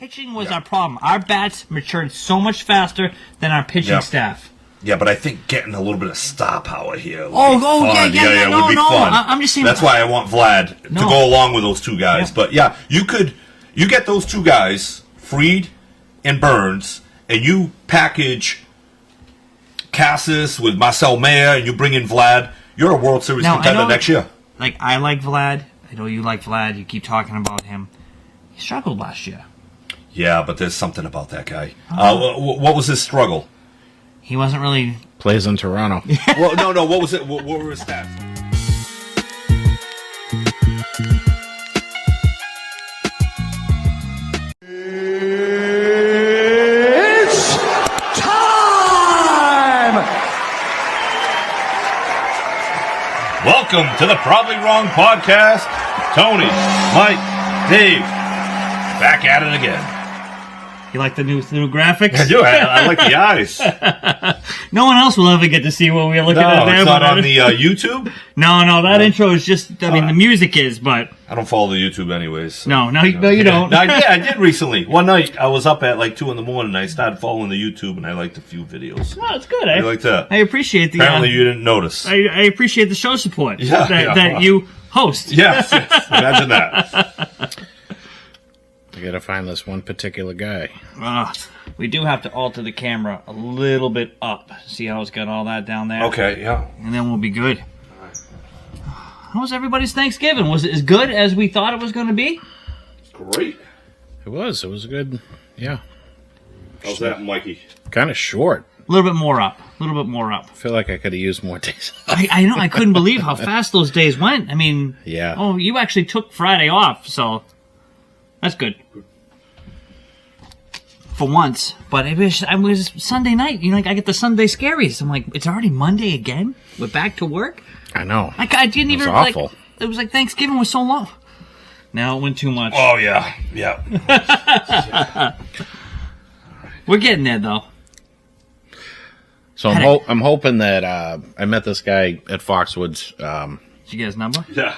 pitching was our problem. Our bats matured so much faster than our pitching staff. Yeah, but I think getting a little bit of star power here would be yeah, would be fun. I'm just saying. That's why I want Vlad to go along with those two guys. Yeah. But yeah, you get those two guys, Fried and Burns, and you package Cassis with Marcel Mayer, and you bring in Vlad. You're a World Series contender next year. Like, I like Vlad. I know you like Vlad. You keep talking about him. He struggled last year. Yeah, but there's something about that guy. What was his struggle? He wasn't really... Plays in Toronto. Well, no. What was it? What were his stats? It's time! Welcome to the Probably Wrong Podcast. Tony, Mike, Dave, back at it again. You like the new graphics? I do. I like the eyes. No one else will ever get to see what we're looking at there. It's not on the YouTube? No, that intro is just, the music is, but... I don't follow the YouTube anyways. No, you don't. No, I did recently. One night, I was up at like 2 in the morning, and I started following the YouTube, and I liked a few videos. Oh, it's good. I like that. I appreciate the... Apparently you didn't notice. I appreciate the show support that you host. Yes. Imagine that. I gotta find this one particular guy. We do have to alter the camera a little bit up. See how it's got all that down there? Okay, yeah. And then we'll be good. How was everybody's Thanksgiving? Was it as good as we thought it was going to be? Great. It was good. Yeah. How's that, Mikey? Kind of short. A little bit more up. I feel like I could have used more days. I know. I couldn't believe how fast those days went. I mean, yeah. Oh, you actually took Friday off, so that's good. For once. But it was Sunday night. You know, like I get the Sunday scaries. I'm like, it's already Monday again? We're back to work? I know. Like, I didn't even... awful. It was like Thanksgiving was so long. Now it went too much. Oh, yeah. We're getting there, though. So I'm hoping that I met this guy at Foxwoods. Did you get his number? Yeah.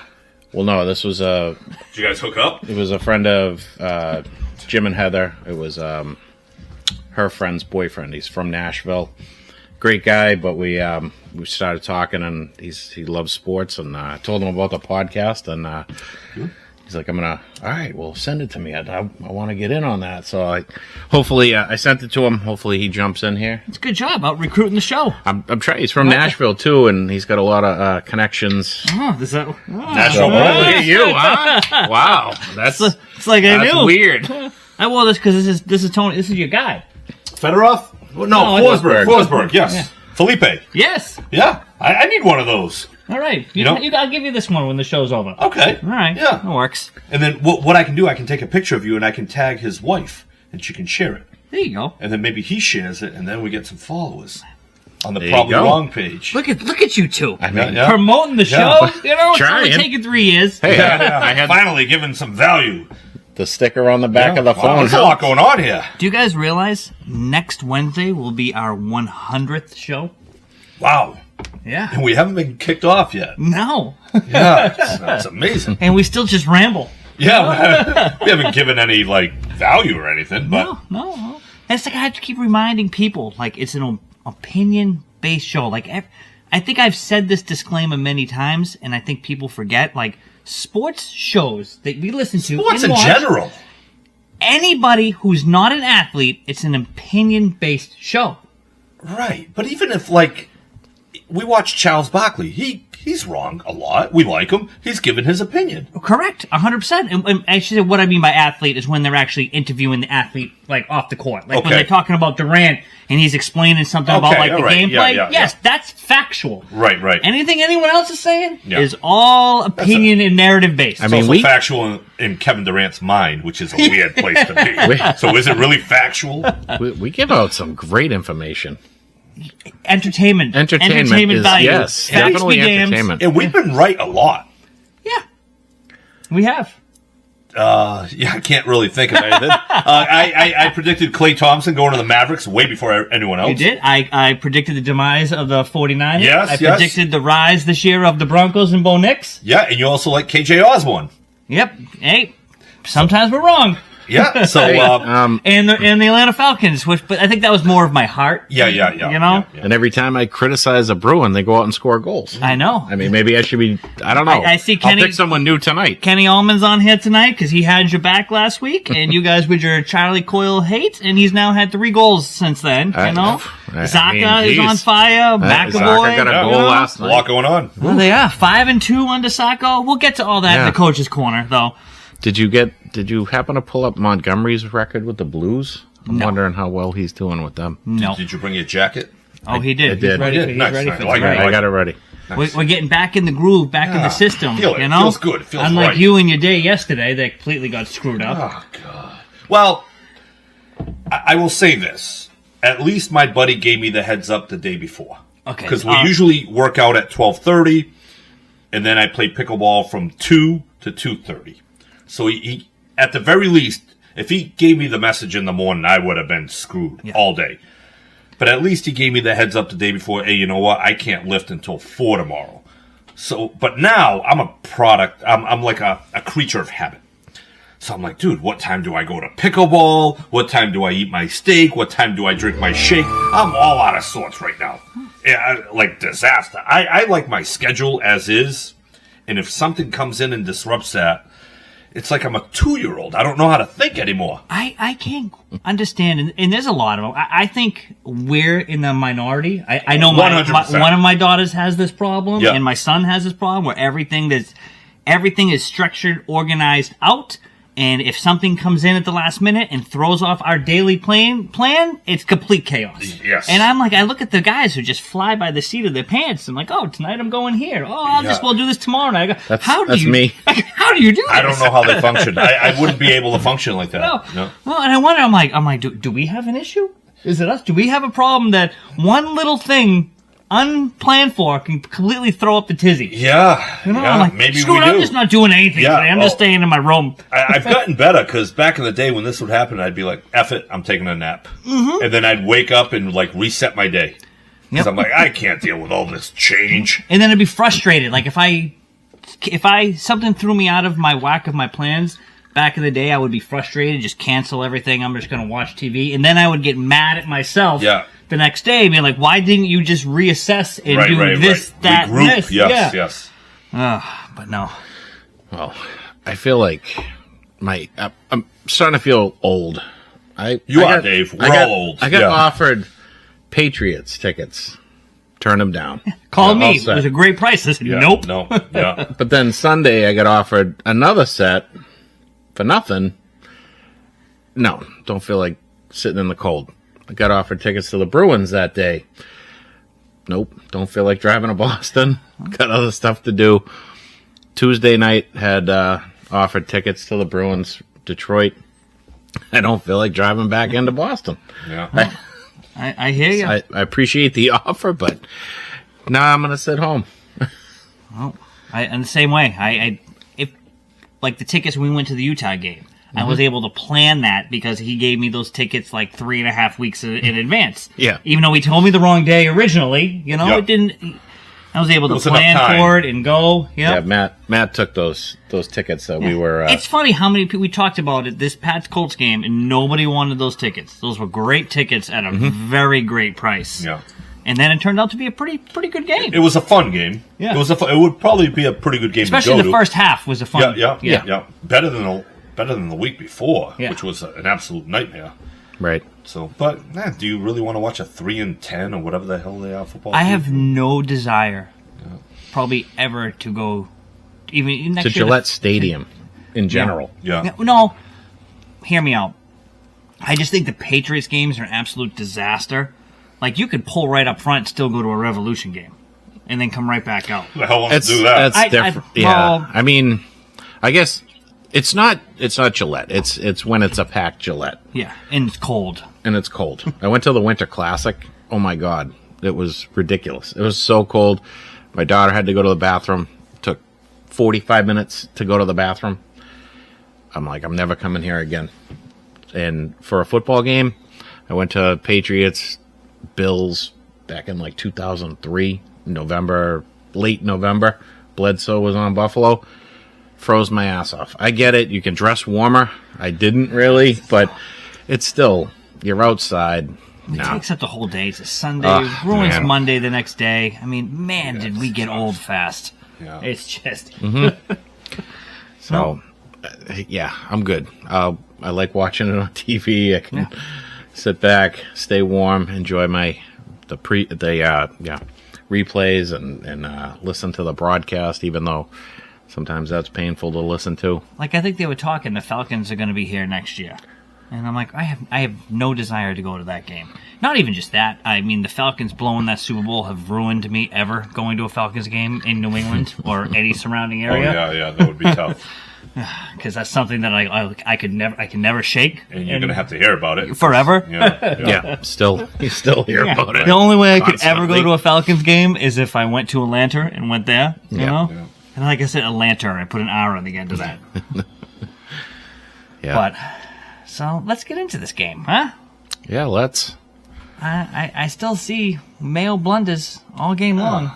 Well, no, this was Did you guys hook up? It was a friend of Jim and Heather. It was her friend's boyfriend. He's from Nashville. Great guy, but we started talking, and he loves sports, and I told him about the podcast, and he's like, all right, well, send it to me. I want to get in on that. So I sent it to him. Hopefully he jumps in here. It's a good job out recruiting the show. I'm trying. He's from Nashville too, and he's got a lot of connections. Oh, is that Nashville? Look at you, huh? Wow, it's like I knew. Weird. I wore this because this is Tony. This is your guy. Fedorov? No, Forsberg. Yes. Yeah. Felipe. Yes. Yeah, I need one of those. All right. I'll give you this one when the show's over. Okay. All right. Yeah. That works. And then what I can do, I can take a picture of you, and I can tag his wife, and she can share it. There you go. And then maybe he shares it, and then we get some followers on the There Probably you go. Wrong page. Look at you two. I mean, Yeah. Promoting the show. You know, it's only Trying. taken 3 years. Hey, Yeah. I had Finally given some value. the sticker on the back of the Wow, phone. there's a lot going on here. Do you guys realize next Wednesday will be our 100th show? Wow. Yeah. And we haven't been kicked off yet. No. Yeah, that's amazing. And we still just ramble. Yeah, we haven't given any value or anything, but No. And it's like I have to keep reminding people, like it's an opinion-based show. Like I think I've said this disclaimer many times, and I think people forget. Like sports shows that we listen to, sports and in watch, general. Anybody who's not an athlete, it's an opinion-based show. Right, but even if we watch Charles Barkley, he's wrong a lot. We like him. He's given his opinion. Correct, 100%. And actually, what I mean by athlete is when they're actually interviewing the athlete, off the court. When they're talking about Durant and he's explaining something about the gameplay. Yes, that's factual. Right. Anything anyone else is saying Yeah. is all opinion and narrative based. I mean, Also factual in Kevin Durant's mind, which is a weird place to be. So is it really factual? we give out some great information. Entertainment Is, value. yes, Facts definitely be damned. entertainment. And we've been right a lot. Yeah, we have. I can't really think of anything. I predicted Klay Thompson going to the Mavericks way before anyone else. You did. I predicted the demise of the 49ers. Yes, I predicted the rise this year of the Broncos and Bo Nix. Yeah, and you also like KJ Osborne. Yep. Hey, sometimes we're wrong. Yeah. So, and the Atlanta Falcons, but I think that was more of my heart. yeah. You know? Yeah. And every time I criticize a Bruin, they go out and score goals. I know. I mean, maybe I should be. I don't know. I see Kenny- I'll pick someone new tonight. Kenny Allman's on here tonight because he had your back last week, and you guys with your Charlie Coyle hate, and he's now had 3 goals since then. You know, Sacco is on fire. McAvoy Sacco got a goal last A night. lot going on. Well, they are 5-2 under Sacco. We'll get to all that in the coach's corner, though. Did you happen to pull up Montgomery's record with the Blues? I'm wondering how well he's doing with them. No. Did you bring your jacket? Oh, he did. I did. He's ready. Yeah, He's nice, ready nice. for I like it. tonight. I got it ready. We're getting back in the groove, back in the system. Feel it. You know, Feels good. It feels unlike right. you and your day yesterday, that completely got screwed up. Oh, God. Well, I will say this. At least my buddy gave me the heads up the day before. Okay. Because we usually work out at 12:30, and then I play pickleball from 2 to 2:30. So he, at the very least, if he gave me the message in the morning, I would have been screwed all day. But at least he gave me the heads up the day before, hey, you know what? I can't lift until 4 tomorrow. So, but now I'm a product. I'm like a creature of habit. So I'm like, dude, what time do I go to pickleball? What time do I eat my steak? What time do I drink my shake? I'm all out of sorts right now. Yeah, like disaster. I like my schedule as is. And if something comes in and disrupts that, it's like I'm a 2-year-old. I don't know how to think anymore. I can't understand, and there's a lot of them. I think we're in the minority. I know one of my daughters has this problem, and my son has this problem where everything is structured, organized out. And if something comes in at the last minute and throws off our daily plan, it's complete chaos. Yes. And I'm like, I look at the guys who just fly by the seat of their pants. I'm like, oh, tonight I'm going here. Oh, we'll do this tomorrow. And I go, That's me. How do you do this? I don't know how they function. I wouldn't be able to function like that. No. Well, and I wonder, I'm like, do we have an issue? Is it us? Do we have a problem that one little thing unplanned for can completely throw up the tizzy? Yeah. You know, yeah, I'm like, maybe screw we it, do. I'm just not doing anything Yeah, today. I'm just staying in my room. I've gotten better because back in the day when this would happen, I'd be like, F it, I'm taking a nap. Mm-hmm. And then I'd wake up and like reset my day. Because I'm like, I can't deal with all this change. And then I'd be frustrated. Like if I something threw me out of my whack of my plans back in the day, I would be frustrated, just cancel everything. I'm just going to watch TV. And then I would get mad at myself. Yeah. The next day, being like, why didn't you just reassess and do this, that, regroup. this? Yes. But no. Well, I feel like I'm starting to feel old. You are, Dave. We're all old. I got offered Patriots tickets. Turn them down. Call me. It was a great price. I said, nope. No. Yeah. But then Sunday, I got offered another set for nothing. No, don't feel like sitting in the cold. I got offered tickets to the Bruins that day. Nope, don't feel like driving to Boston. Got other stuff to do. Tuesday night had offered tickets to the Bruins, Detroit. I don't feel like driving back into Boston. Yeah. I hear you. I appreciate the offer, but now I'm going to sit home. Well, in the same way, if like the tickets when we went to the Utah game, I was able to plan that because he gave me those tickets like 3.5 weeks in advance. Yeah. Even though he told me the wrong day originally, it didn't. I was able to plan for it and go. Yep. Yeah, Matt took those tickets that we were. It's funny how many people we talked about it this Pats Colts game, and nobody wanted those tickets. Those were great tickets at a very great price. Yeah. And then it turned out to be a pretty good game. It was a fun game. Yeah. It would probably be a pretty good game Especially to go the to. first half was a fun. Yeah. Better than the week before, Yeah. which was an absolute nightmare. Right. So, but do you really want to watch a 3-10 or whatever the hell they are football? I have no desire, probably ever, to go even next To year Gillette Stadium in general. Yeah. No, hear me out. I just think the Patriots games are an absolute disaster. Like, you could pull right up front and still go to a Revolution game and then come right back out. Who the hell wants to do that? That's different. I mean, I guess it's not Gillette. It's when it's a packed Gillette. Yeah, and it's cold. And it's cold. I went to the Winter Classic. Oh my God. It was ridiculous. It was so cold. My daughter had to go to the bathroom. It took 45 minutes to go to the bathroom. I'm like, I'm never coming here again. And for a football game, I went to Patriots, Bills back in like 2003, late November. Bledsoe was on Buffalo. froze my ass off. I get it. You can dress warmer. I didn't really, but it's still, you're outside. It No. takes up the whole day. It's a Sunday. Bruins man. Monday the next day. I mean, man, did we get old fast. Yeah. It's just... So, yeah, I'm good. I like watching it on TV. I can sit back, stay warm, enjoy the replays and listen to the broadcast, even though sometimes that's painful to listen to. Like, I think they were talking the Falcons are going to be here next year. And I'm like, I have no desire to go to that game. Not even just that. I mean, the Falcons blowing that Super Bowl have ruined me ever going to a Falcons game in New England or any surrounding area. Yeah, that would be tough. Because that's something that I can never shake. And you're going to have to hear about it. Forever. Yeah, you still hear about it. The only way I could Constantly. ever go to a Falcons game is if I went to Atlanta and went there, you know? Yeah. And like I said, Atlanta, I put an R on the end of that. Yeah. But, so let's get into this game, huh? Yeah, let's. I still see Mayo blunders all game long.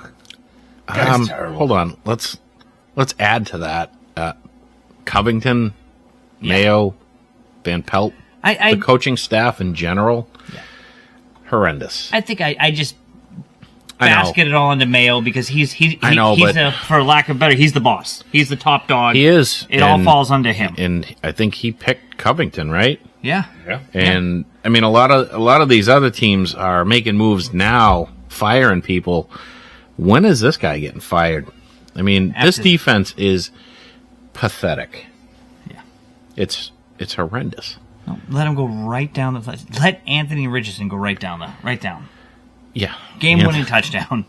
That's terrible. Hold on. Let's add to that. Covington, Mayo, Van Pelt, the coaching staff in general, horrendous. I think I just I know. basket it all into Mayo because he's I know, he's but- for lack of better, he's the boss. He's the top dog. He is. It all falls under him. And I think he picked Covington, right? Yeah. Yeah. And I mean, a lot of these other teams are making moves now, firing people. When is this guy getting fired? I mean, this After- defense is pathetic. Yeah. It's horrendous. No, let him go right down the. Let Anthony Richardson go right down. Yeah. Game-winning touchdown.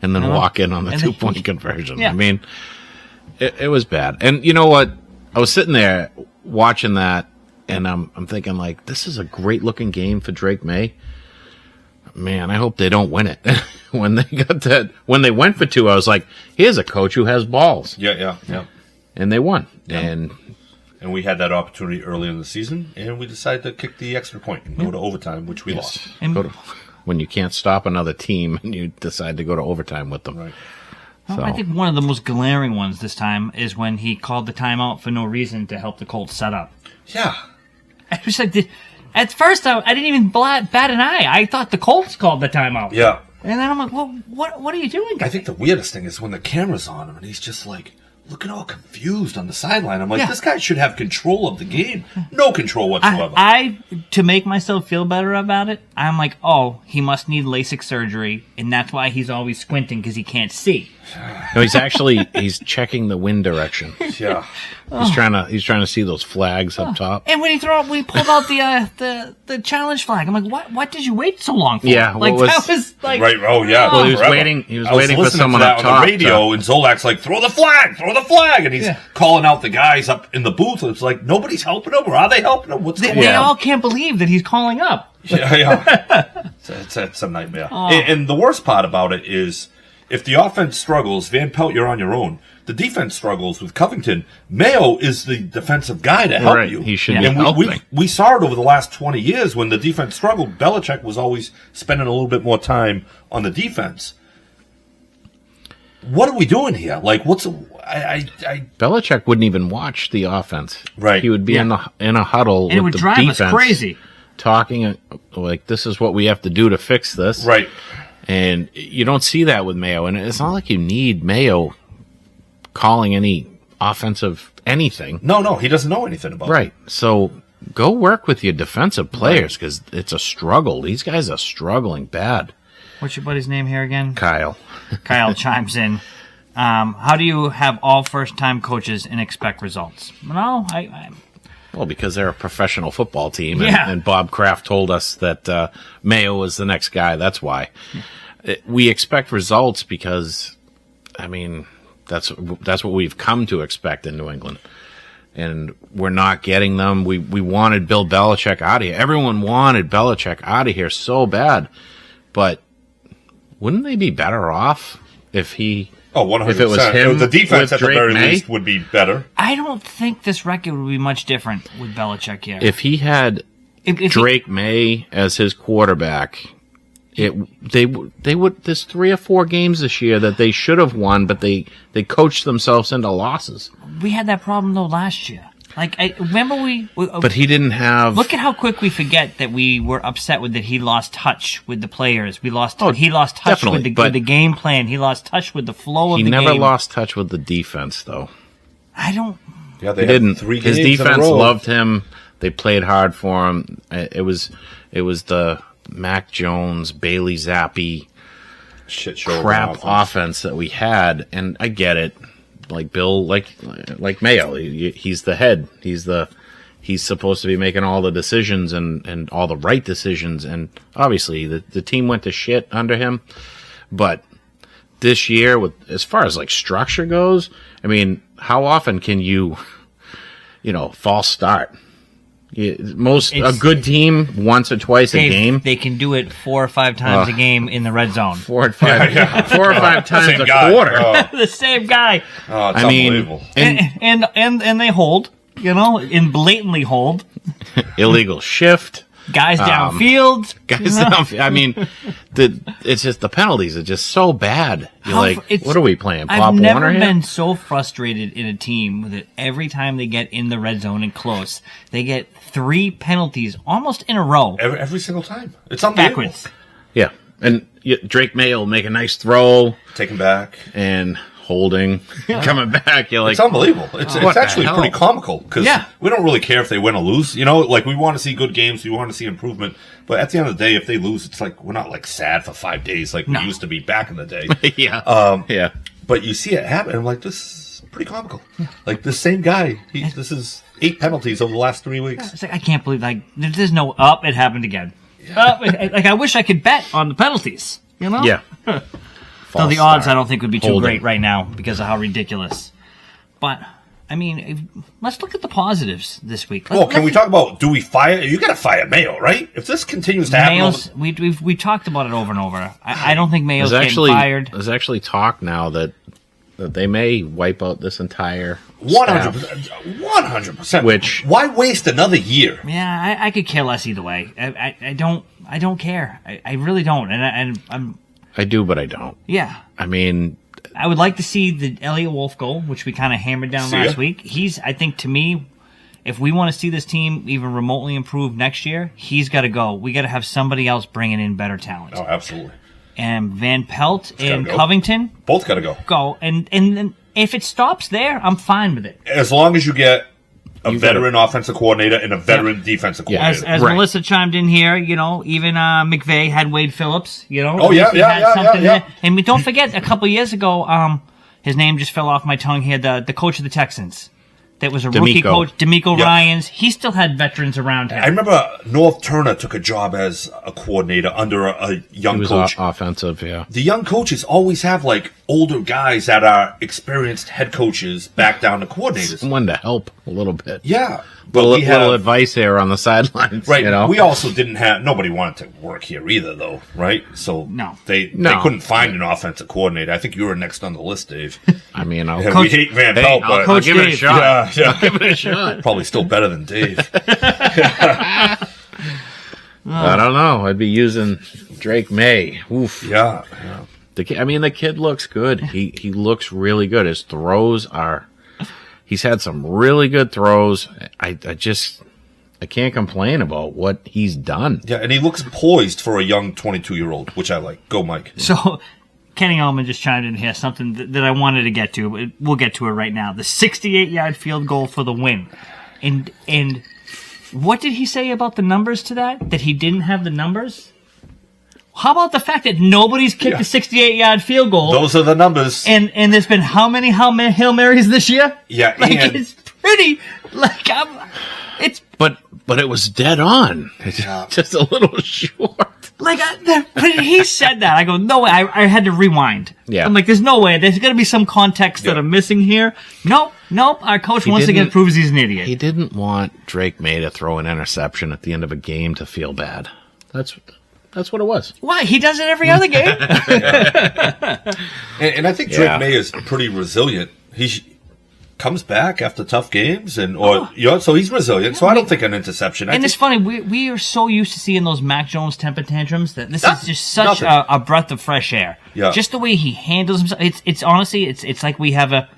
And then You know? walk in on the And then- 2-point conversion. Yeah. I mean, it was bad. And you know what? I was sitting there watching that, and I'm thinking, like, this is a great-looking game for Drake Maye. Man, I hope they don't win it. When they went for 2, I was like, here's a coach who has balls. Yeah. And they won. Yeah. And we had that opportunity early in the season, and we decided to kick the extra point and go to overtime, which we lost. And When you can't stop another team and you decide to go to overtime with them. Right. well, I think one of the most glaring ones this time is when he called the timeout for no reason to help the Colts set up. Yeah. I was like, at first I didn't even bat an eye. I thought the Colts called the timeout. Yeah. And then I'm like, well, what are you doing, guys? I think the weirdest thing is when the camera's on him and he's just like looking all confused on the sideline. I'm like, Yeah. this guy should have control of the game. No control whatsoever. I to make myself feel better about it, I'm like, oh, he must need LASIK surgery, and that's why he's always squinting because he can't see. No, he's checking the wind direction. Yeah. He's trying to see those flags up top. And when he pulled out the challenge flag, I'm like, what did you wait so long for? Yeah, like what was- that was like, Right. Oh, yeah. Well, he was forever. waiting- he was I waiting for listening someone to that up on top the radio, and Zolak's like, throw the flag. And he's calling out the guys up in the booth. And it's like, nobody's helping him, or are they helping him? What's going they on? all can't believe that he's calling up. Yeah. It's a nightmare. And the worst part about it is, if the offense struggles, Van Pelt, you're on your own. The defense struggles with Covington. Mayo is the defensive guy to help Right. you. He should and be helping. we saw it over the last 20 years when the defense struggled. Belichick was always spending a little bit more time on the defense. What are we doing here? Like, Belichick wouldn't even watch the offense. Right. He would be in a huddle And it with would the drive defense, us crazy. talking like, this is what we have to do to fix this. right. And you don't see that with Mayo. And it's not like you need Mayo calling any offensive anything. No, he doesn't know anything about it. Right. So go work with your defensive players because it's a struggle. These guys are struggling bad. What's your buddy's name here again? Kyle. Kyle chimes in. How do you have all first-time coaches and expect results? No, Well, because they're a professional football team, Yeah. and Bob Kraft told us that Mayo is the next guy. That's why. We expect results because, I mean, that's what we've come to expect in New England. And we're not getting them. We wanted Bill Belichick out of here. Everyone wanted Belichick out of here so bad. But wouldn't they be better off if he... Oh, 100%. If it was him the defense with at the Drake very Maye? least would be better. I don't think this record would be much different with Belichick here. If he had If he- Drake Maye as his quarterback They would. There's 3 or 4 games this year that they should have won, but they coached themselves into losses. We had that problem though last year. Like, I remember But he didn't have. Look at how quick we forget that we were upset with that he lost touch with the players. He lost touch with the game plan. He lost touch with the flow of the game. He never lost touch with the defense, though. I don't. Yeah, He didn't. 3 games His in a defense row. loved him. They played hard for him. It was the Mac Jones, Bailey Zappi Shit show crap offense that we had, and I get it. Like Bill, like Mayo, he's the head. He's supposed to be making all the decisions and all the right decisions. And obviously, the team went to shit under him. But this year, as far as like structure goes, I mean, how often can you false start? A good team once or twice a game. They can do it 4 or 5 times a game in the red zone. 4 or 5 times a quarter. Oh. The same guy. Oh, it's I mean, unbelievable. And they hold, and blatantly hold. Illegal shift. Guys downfield. I mean, it's just the penalties are just so bad. You're what are we playing? Pop I've never Warner here? been so frustrated in a team that every time they get in the red zone and close, they get 3 penalties almost in a row. Every single time. It's unbelievable. Backwards. Yeah, and Drake Maye will make a nice throw Taken back. and holding, coming back. You're like, It's unbelievable. It's what the actually hell? pretty comical because Yeah. we don't really care if they win or lose. Like we want to see good games, we want to see improvement. But at the end of the day, if they lose, it's like we're not like sad for 5 days like we used to be back in the day. yeah, yeah. But you see it happen, and I'm like, this is pretty comical. Like the same guy. This is 8 penalties over the last 3 weeks. It's like, I can't believe, there's no up. It happened again. I wish I could bet on the penalties. Yeah. So the odds I don't think would be too Holding. great right now because of how ridiculous. But I mean, let's look at the positives this week. Can we talk about, do we fire? You got to fire Mayo, right? If this continues to happen. Mayo's? We talked about it over and over. I don't think Mayo's There's getting fired. There's actually talk now that they may wipe out this entire 100%. 100%. Which- why waste another year? Yeah, I could care less either way. I don't care. I really don't. And I'm I do, but I don't. yeah. I mean, I would like to see the Elliott Wolf goal, which we kind of hammered down See last ya. week. I think to me, if we want to see this team even remotely improve next year, he's got to go. We got to have somebody else bringing in better talent. Oh, absolutely. And Van Pelt and gotta go. Covington Both got to go. go. And then if it stops there, I'm fine with it. As long as you get a veteran offensive coordinator and a veteran defensive Yeah. coordinator. As Right. Melissa chimed in here, even Oh, McVay had Wade Phillips. yeah, At least he yeah, had yeah, something yeah. there. And don't forget, a couple years ago, his name just fell off my tongue here. The coach of the Texans, that was a rookie D'Amico. coach, D'Amico Yeah. Ryans. He still had veterans around him. I remember North Turner took a job as a coordinator under a young he was coach. offensive, yeah. The young coaches always have like older guys that are experienced head coaches back down to coordinators. Someone to help a little bit. Yeah, A but we little had advice here on the sidelines. right. You know? We also didn't have nobody wanted to work here either, though, right? So No. they No. couldn't find an offensive coordinator. I think you were next on the list, Dave. I mean, I'll, Yeah, we hate Van hey, Pelt, I'll but give it a Dave. shot. yeah, I'll give it a shot. probably still better than Dave. I don't know. I'd be using Drake Maye. Oof. Yeah. The kid looks good. He looks really good. His throws are. He's had some really good throws. I can't complain about what he's done. Yeah, and he looks poised for a young 22-year-old, which I like. Go, Mike. So Kenny Allman just chimed in here, something that I wanted to get to, but we'll get to it right now. The 68-yard field goal for the win. And what did he say about the numbers to that? That he didn't have the numbers? How about the fact that nobody's kicked a 68-yard field goal? Those are the numbers. And there's been how many Hail Marys this year? Yeah, Like, and- it's pretty, it's But it was dead on. It's just a little short. like, he said that. I go, no way. I had to rewind. Yeah. I'm like, there's no way. There's got to be some context that I'm missing here. Nope. Our coach once again didn't- proves he's an idiot. He didn't want Drake Maye to throw an interception at the end of a game to feel bad. That's what it was. Why? He does it every other game. And I think Drake Yeah. Maye is pretty resilient. comes back after tough games, so he's resilient. So I don't think an interception. It's funny, we are so used to seeing those Mac Jones temper tantrums that this is just such a breath of fresh air. Yeah. Just the way he handles himself. It's honestly, it's like we have a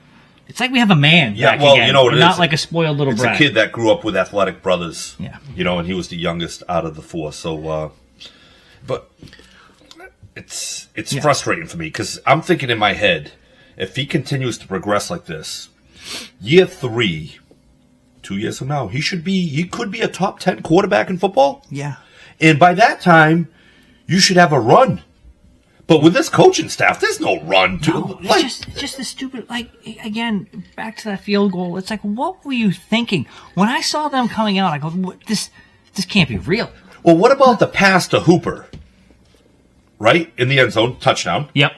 man. Yeah, back well, again, you know what it not is. like a spoiled little It's brat. a kid that grew up with athletic brothers. Yeah. And he was the youngest out of the four. So, but it's frustrating for me because I'm thinking in my head, if he continues to progress like this, year 3, 2 years from now, he could be a top 10 quarterback in football. Yeah. And by that time, you should have a run. But with this coaching staff, there's no run. It's just the stupid, again, back to that field goal. It's like, what were you thinking? When I saw them coming out, I go, this can't be real. Well, what about the pass to Hooper? Right? In the end zone, touchdown. Yep.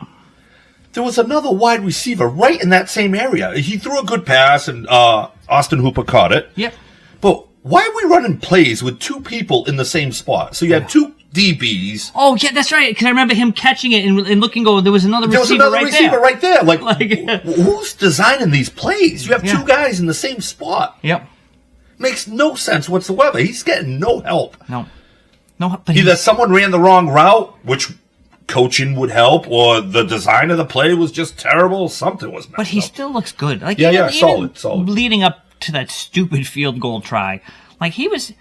There was another wide receiver right in that same area. He threw a good pass, and Austin Hooper caught it. Yep. But why are we running plays with 2 people in the same spot? So you had 2 DBs. Oh, yeah, that's right. Because I remember him catching it and looking, there was another receiver right there. Like who's designing these plays? You have 2 guys in the same spot. Yep. Makes no sense whatsoever. He's getting no help. No, but Either someone ran the wrong route, which coaching would help, or the design of the play was just terrible. Something was messed But he up. still looks good. Solid. Leading up to that stupid field goal try, he was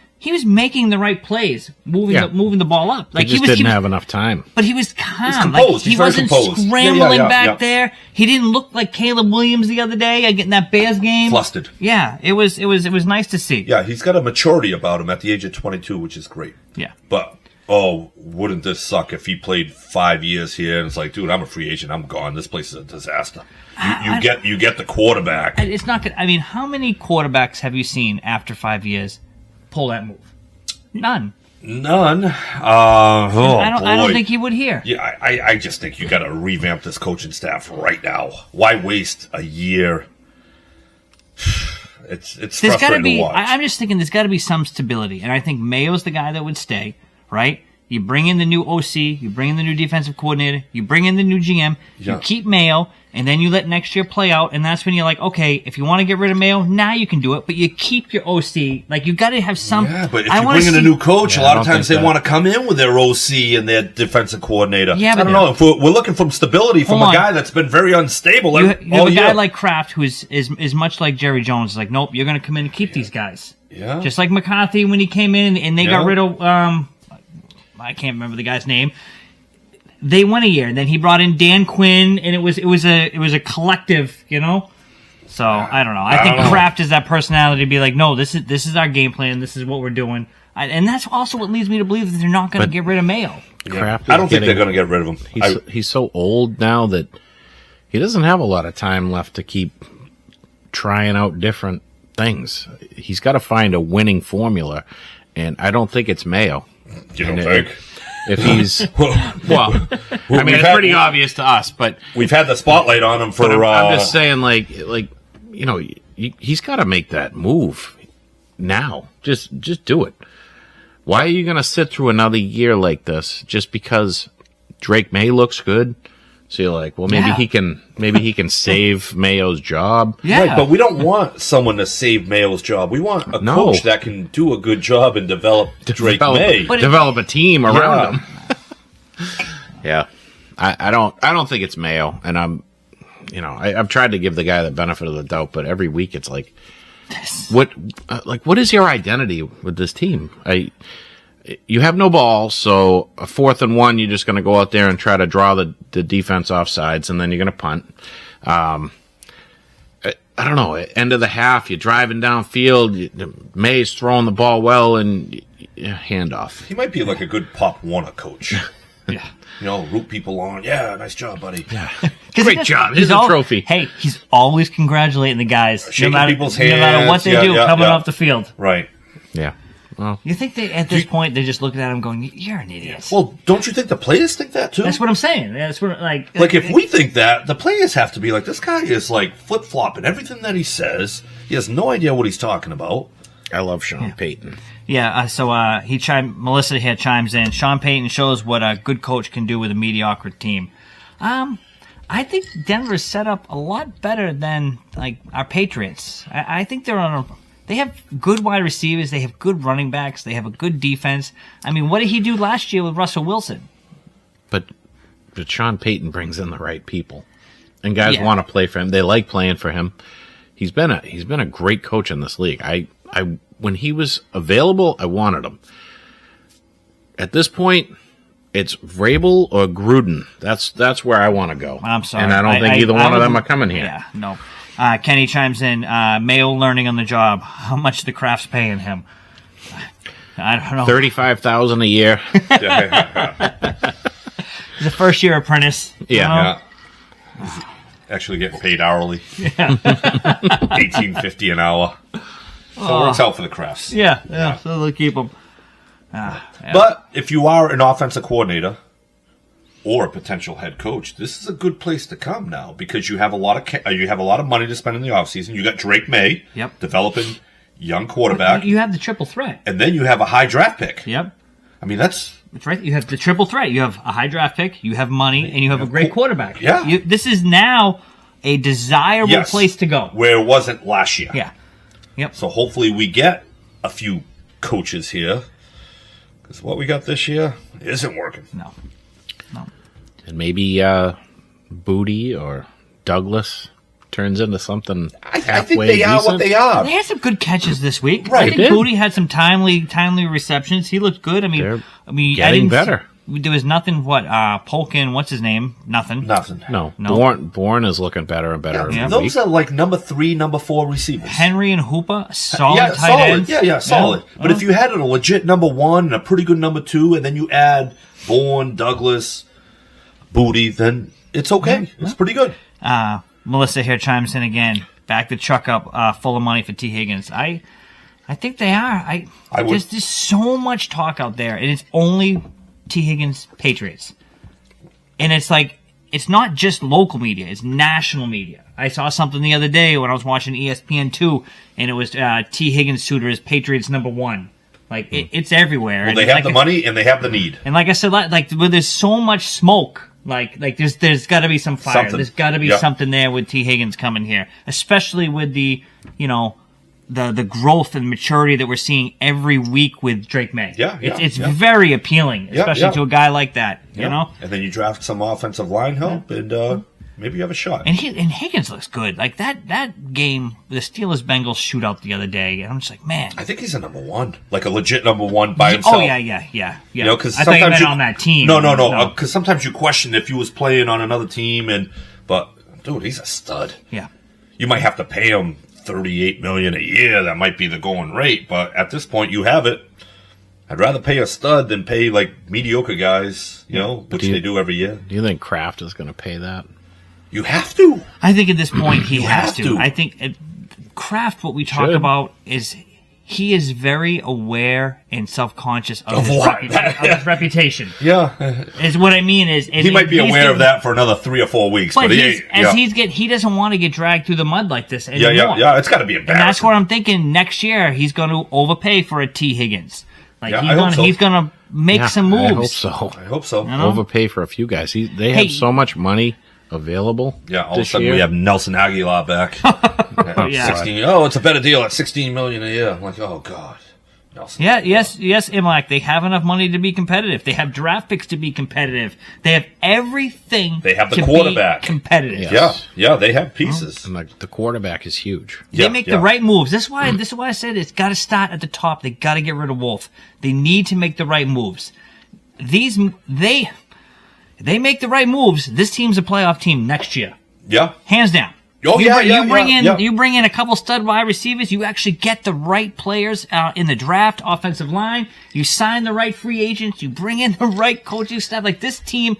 making the right plays, moving the ball up. He just didn't have enough time. But he was calm. He's composed. He He's very wasn't composed. scrambling back there. He didn't look like Caleb Williams the other day in that Bears game. Flustered. Yeah, it was nice to see. Yeah, he's got a maturity about him at the age of 22, which is great. Yeah. But wouldn't this suck if he played 5 years here and it's like, dude, I'm a free agent, I'm gone. This place is a disaster. You get the quarterback. It's not good. I mean, how many quarterbacks have you seen after 5 years pull that move? None. I don't think he would here. Yeah, I just think you got to revamp this coaching staff right now. Why waste a year? It's frustrating to watch. I'm just thinking there's got to be some stability, and I think Mayo's the guy that would stay. Right? You bring in the new OC, you bring in the new defensive coordinator, you bring in the new GM, you keep Mayo, and then you let next year play out, and that's when you're like, okay, if you want to get rid of Mayo, now you can do it, but you keep your OC. You got to have some. Yeah, but if you bring in a new coach, a lot of times they want to come in with their OC and their defensive coordinator. Yeah, but I don't know. If we're looking for stability from a guy that's been very unstable. You have a guy like Kraft who is much like Jerry Jones. Like, nope, you're going to come in and keep these guys. Yeah. Just like McCarthy when he came in and they got rid of. I can't remember the guy's name. They won a year, and then he brought in Dan Quinn, and it was a collective, So I don't know. I think Kraft is that personality to be like, no, this is our game plan. This is what we're doing, and that's also what leads me to believe that they're not going to get rid of Mayo. Kraft I don't think they're going to get rid of him. He's so old now that he doesn't have a lot of time left to keep trying out different things. He's got to find a winning formula, and I don't think it's Mayo. You don't think? If he's well, I mean, it's pretty obvious to us, but we've had the spotlight on him for. I'm just saying, he's got to make that move now. Just do it. Why are you going to sit through another year like this just because Drake Maye looks good? So you're like, well, maybe he can save Mayo's job. Yeah. Right, but we don't want someone to save Mayo's job. We want a coach that can do a good job and develop Drake Maye. Develop a team around him. Yeah. I don't think it's Mayo, and I've tried to give the guy the benefit of the doubt, but every week it's like, what is your identity with this team? You have no ball, so a 4th and 1, you're just going to go out there and try to draw the defense off sides, and then you're going to punt. I don't know. End of the half, you're driving downfield. May's throwing the ball well, and handoff. He might be like a good Pop Warner coach. Yeah. Root people on. Yeah, nice job, buddy. Yeah. Great job. Here's a trophy. Hey, he's always congratulating the guys. Shaking people's hands. No matter what they do coming off the field. Right. Yeah. Well, you think at this point they're just looking at him going, "You're an idiot." Well, don't you think the players think that too? That's what I'm saying. That's what like if we think that, the players have to be like, this guy is like flip flopping everything that he says. He has no idea what he's talking about. I love Sean Payton. Yeah. Melissa here chimes in. Sean Payton shows what a good coach can do with a mediocre team. I think Denver's set up a lot better than like our Patriots. I think they have good wide receivers, they have good running backs, they have a good defense. I mean, what did he do last year with Russell Wilson? But Sean Payton brings in the right people, and guys want to play for him. They like playing for him. He's been a great coach in this league. I when he was available, I wanted him. At this point, it's Vrabel or Gruden. That's where I want to go. I'm sorry. And I don't think either one of them are coming here. Yeah, no. Kenny chimes in, Mayo learning on the job. How much the Kraft's paying him? I don't know. $35,000 a year. He's a first-year apprentice. Yeah. He's actually getting paid hourly. Yeah. $18.50 an hour. So it works out for the Crafts. Yeah. So they'll keep him. But if you are an offensive coordinator or a potential head coach, this is a good place to come now because you have a lot of money to spend in the offseason. You got Drake Maye, developing young quarterback. You have the triple threat, and then you have a high draft pick. Yep. I mean that's right. You have the triple threat. You have a high draft pick. You have money, and you have a great quarterback. Yeah. This is now a desirable place to go, where it wasn't last year. Yeah. Yep. So hopefully we get a few coaches here. Because what we got this year isn't working. No. And maybe Booty or Douglas turns into something halfway I think they decent. are what they are. They had some good catches this week. Right. I think Booty had some timely receptions. He looked good. They're I getting better. There was nothing. Polkin, what's his name? Nothing. No. Bourne is looking better and better every Those week. are like number 3, number 4 receivers. Henry and Hooper, solid tight ends. Yeah, solid. But if you had a legit number 1 and a pretty good number 2, and then you add Bourne, Douglas, Booty, then it's okay. It's pretty good. Melissa here chimes in again. Back the truck up, full of money for T. Higgins. I think they are. There's so much talk out there, and it's only T. Higgins Patriots. And it's like, it's not just local media, it's national media. I saw something the other day when I was watching ESPN2, and it was T. Higgins suitors, Patriots number 1. Like, it's everywhere. Well, they have the money, and they have the need. And like I said, like where there's so much smoke, like there's got to be some fire. Something. There's got to be something there with T. Higgins coming here, especially with the the growth and maturity that we're seeing every week with Drake Maye. It's very appealing, especially to a guy like that. You know, and then you draft some offensive line help, and maybe you have a shot. And Higgins looks good. Like that game, the Steelers Bengals shootout the other day, and I'm just like, man. I think he's a number 1, like a legit number 1 by himself. Oh yeah. You know, because I thought you meant on that team. No. Because sometimes you question if he was playing on another team, but dude, he's a stud. Yeah. You might have to pay him $38 million a year. That might be the going rate, but at this point, you have it. I'd rather pay a stud than pay like mediocre guys, which they do every year. Do you think Kraft is going to pay that? You have to. I think at this point he has to. I think Kraft, what we talk about is he is very aware and self-conscious of his reputation. Yeah. Is what I mean is he might be aware of that for another 3 or 4 weeks, but he doesn't want to get dragged through the mud like this anymore. Yeah. It's got to be embarrassing. And that's what I'm thinking. Next year he's going to overpay for a T. Higgins. Like he's going to make some moves. I hope so. Overpay for a few guys. They have so much money available. Yeah, all of a sudden we have Nelson Aguilar back. 16. Oh, it's a better deal at $16 million a year. I'm like, oh god, Nelson. Yeah, yes, Imlach. They have enough money to be competitive. They have draft picks to be competitive. They have everything. They have the quarterback be competitive. Yeah, they have pieces. And the quarterback is huge. They make the right moves. This is why I said it's got to start at the top. They got to get rid of Wolf. They need to make the right moves. They make the right moves. This team's a playoff team next year. Yeah. Hands down. You bring in a couple stud wide receivers. You actually get the right players in the draft, offensive line. You sign the right free agents. You bring in the right coaching staff. Like this team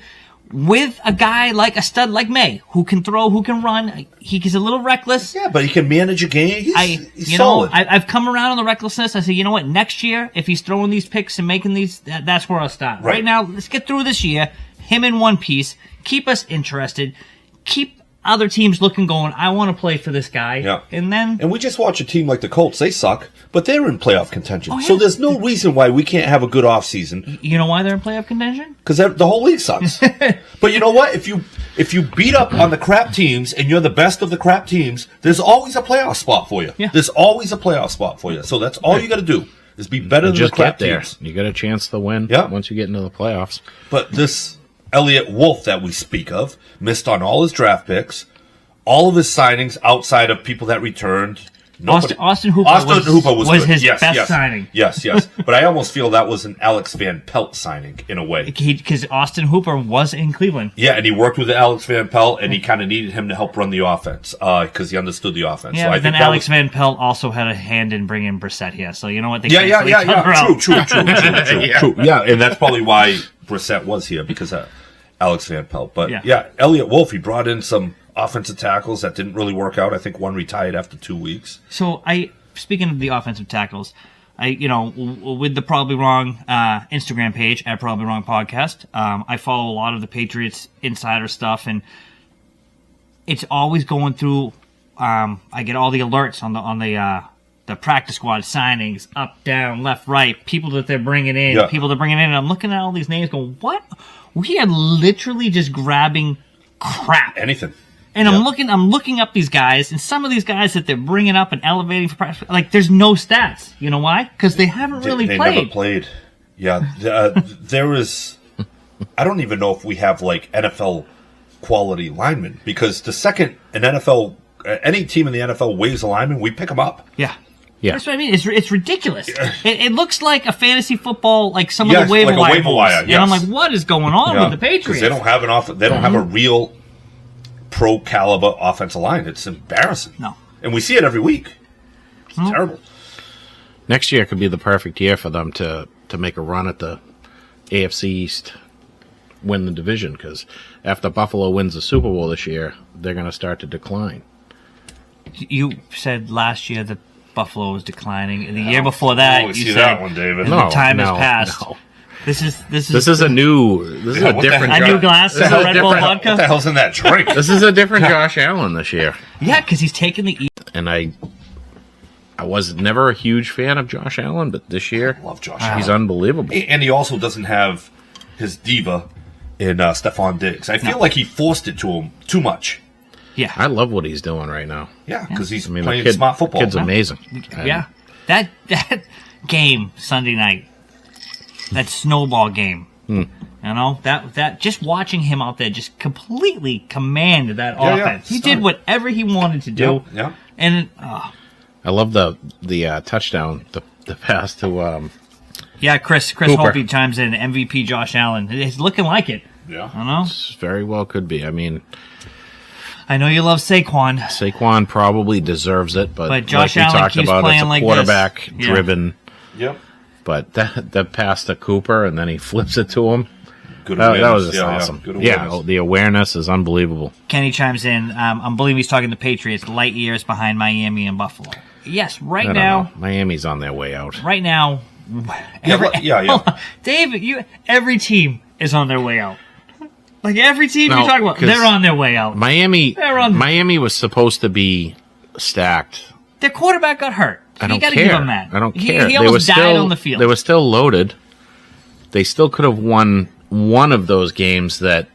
with a guy like a stud like May, who can throw, who can run. He's a little reckless. Yeah, but he can manage a game. He's solid. I've come around on the recklessness. I say, you know what? Next year, if he's throwing these picks and making these, that's where I'll stop. Right now, let's get through this year. Him in one piece, keep us interested, keep other teams looking, going, I want to play for this guy. Yeah. And we just watch a team like the Colts. They suck, but they're in playoff contention. Oh, yeah. So there's no reason why we can't have a good offseason. you know why they're in playoff contention? Because the whole league sucks. But you know what? If you beat up on the crap teams and you're the best of the crap teams, there's always a playoff spot for you. Yeah. There's always a playoff spot for you. So that's all you got to do is be better than the Just crap get there. teams. You got a chance to win once you get into the playoffs. But this Elliott Wolf that we speak of missed on all his draft picks, all of his signings outside of people that returned. Austin Hooper was good. his best signing. Yes. But I almost feel that was an Alex Van Pelt signing in a way. Because Austin Hooper was in Cleveland. Yeah, and he worked with Alex Van Pelt, and he kind of needed him to help run the offense because he understood the offense. Yeah, so but then Alex Van Pelt also had a hand in bringing Brissett here. So you know what? They Yeah. True. Yeah. True. Yeah, and that's probably why Brissett was here because of Alex Van Pelt. But yeah, Elliott Wolf, he brought in some offensive tackles that didn't really work out. I think one retired after 2 weeks. So speaking of the offensive tackles, with the Probably Wrong Instagram page at Probably Wrong Podcast, I follow a lot of the Patriots insider stuff, and it's always going through. I get all the alerts on the practice squad signings, up, down, left, right, people that they're bringing in, and I'm looking at all these names, going, what? We are literally just grabbing crap. Anything. And I'm looking up these guys, and some of these guys that they're bringing up and elevating for practice, like there's no stats. You know why? Because they haven't really they played. Never played. Yeah, there is. I don't even know if we have like NFL quality linemen because the second an NFL, any team in the NFL waives a lineman, we pick them up. Yeah. Yeah. That's what I mean. It's ridiculous. It looks like a fantasy football, like some of the waiver like a waiver wire. And I'm like, what is going on with the Patriots? Because they don't have They don't have a real pro caliber offensive line. It's embarrassing. No. And we see it every week. It's terrible. Next year could be the perfect year for them to make a run at the AFC East, win the division, because after Buffalo wins the Super Bowl this year, they're going to start to decline. You said last year that Buffalo was declining, and the year before that, you see said that one, David. and the time has passed. No. This is a different a new glass of Red Bull vodka. What the hell's in that drink? This is a different Josh Allen this year. Yeah, because he's taking the And I was never a huge fan of Josh Allen, but this year, I love Josh Allen. He's unbelievable. And he also doesn't have his diva in Stephon Diggs. I feel like he forced it to him too much. Yeah, I love what he's doing right now. Yeah, because he's the playing smart football. Kid's amazing. Yeah, that game Sunday night, that snowball game. You know that just watching him out there just completely command that offense. He did whatever he wanted to do. Yeah. And I love the touchdown, the pass to Chris Cooper. Holtby chimes in. MVP Josh Allen. It's looking like it. Yeah. I don't know. very well could be. I mean, I know you love Saquon. Saquon probably deserves it, but Josh like we Allen talked keeps about, playing it's a like quarterback this. driven. Yep. But that pass to Cooper and then he flips it to him. Good That awareness. was just awesome. Good awareness. Yeah, the awareness is unbelievable. Kenny chimes in. I believe he's talking the Patriots light years behind Miami and Buffalo. Yes, I don't know. Miami's on their way out. right now. Yeah. David, every team is on their way out. Like every team No, you talk about, 'cause they're on their way out. Miami was supposed to be stacked. Their quarterback got hurt. I don't you gotta care. give him that. I don't care. He almost died on the field. They were still loaded. They still could have won one of those games that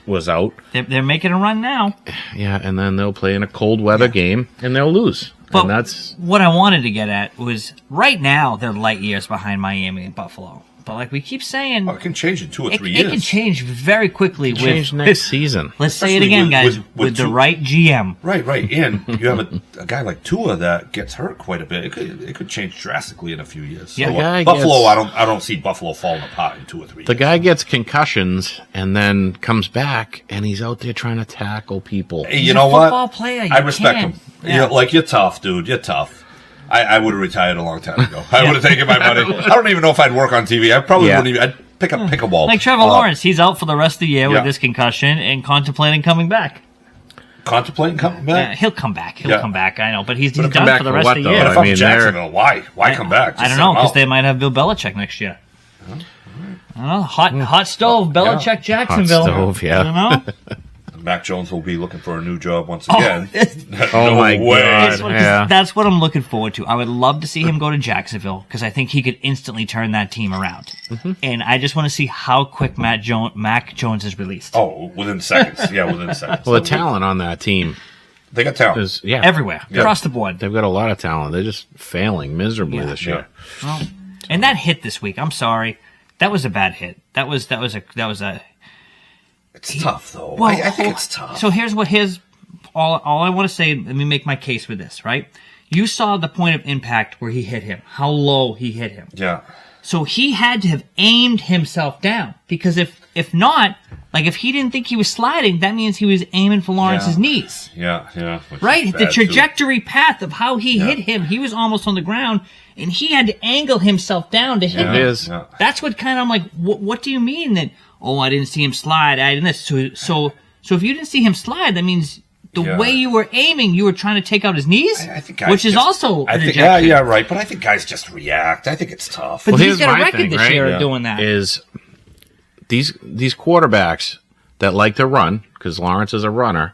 was out. They're making a run now. Yeah, and then they'll play in a cold weather game and they'll lose. But and that's what I wanted to get at was right now they're light years behind Miami and Buffalo. But like we keep saying, It can change in 2 or 3 years. it can change very quickly. change next season. Let's say it Especially again, with- guys. with With the two- right GM. Right. And you have a guy like Tua that gets hurt quite a bit. It could change drastically in a few years. Yeah. So, The guy Buffalo, gets- I don't see Buffalo falling apart in 2 or 3 The years. guy gets concussions and then comes back and he's out there trying to tackle people. Hey, He's you a know what? football player. You I respect can't. him. Yeah. You're tough, dude. You're tough. I would have retired a long time ago. I would have taken my money. I don't even know if I'd work on TV. I probably wouldn't even. I'd pick a pickleball. Like Trevor Lawrence, he's out for the rest of the year Yeah. with this concussion and contemplating coming back. Contemplating coming Yeah, back. he'll come back. He'll come back. I know, but he's But done come back for the for rest what, of the though? year. But if I I'm mean, Jacksonville, why? Why come back? I don't know, because they might have Bill Belichick next year. I don't know. Hot stove, Belichick, Jacksonville. Hot stove, yeah. I don't know. Mac Jones will be looking for a new job once again. Oh, my God. That's what, Yeah. that's what I'm looking forward to. I would love to see him go to Jacksonville because I think he could instantly turn that team around. And I just want to see how quick Mac Jones is released. Oh, within seconds. Yeah, within seconds. Well, the talent on that team They got talent. is, yeah. Everywhere, across the board. They've got a lot of talent. They're just failing miserably this year. Well, and that hit this week, I'm sorry. That was a bad hit. That was a It's tough, though. Well, I think it's tough. So here's all I want to say. Let me make my case with this, right? You saw the point of impact where he hit him, how low he hit him. Yeah. So he had to have aimed himself down because if not, like if he didn't think he was sliding, that means he was aiming for Lawrence's knees. Yeah. Which Right? is The bad, too. trajectory path of how he hit him, he was almost on the ground, and he had to angle himself down to hit It him. is. Yeah. That's what kind of I'm like, what do you mean that, oh, I didn't see him slide, I didn't this. So if you didn't see him slide, that means the Yeah. way you were aiming, you were trying to take out his knees, I think guys which is just- also I an think, ejection. yeah, right. But I think guys just react. I think it's tough. But Well, he's here's got a my record thing, this right? year Yeah. of doing that. Is these quarterbacks that like to run, because Lawrence is a runner,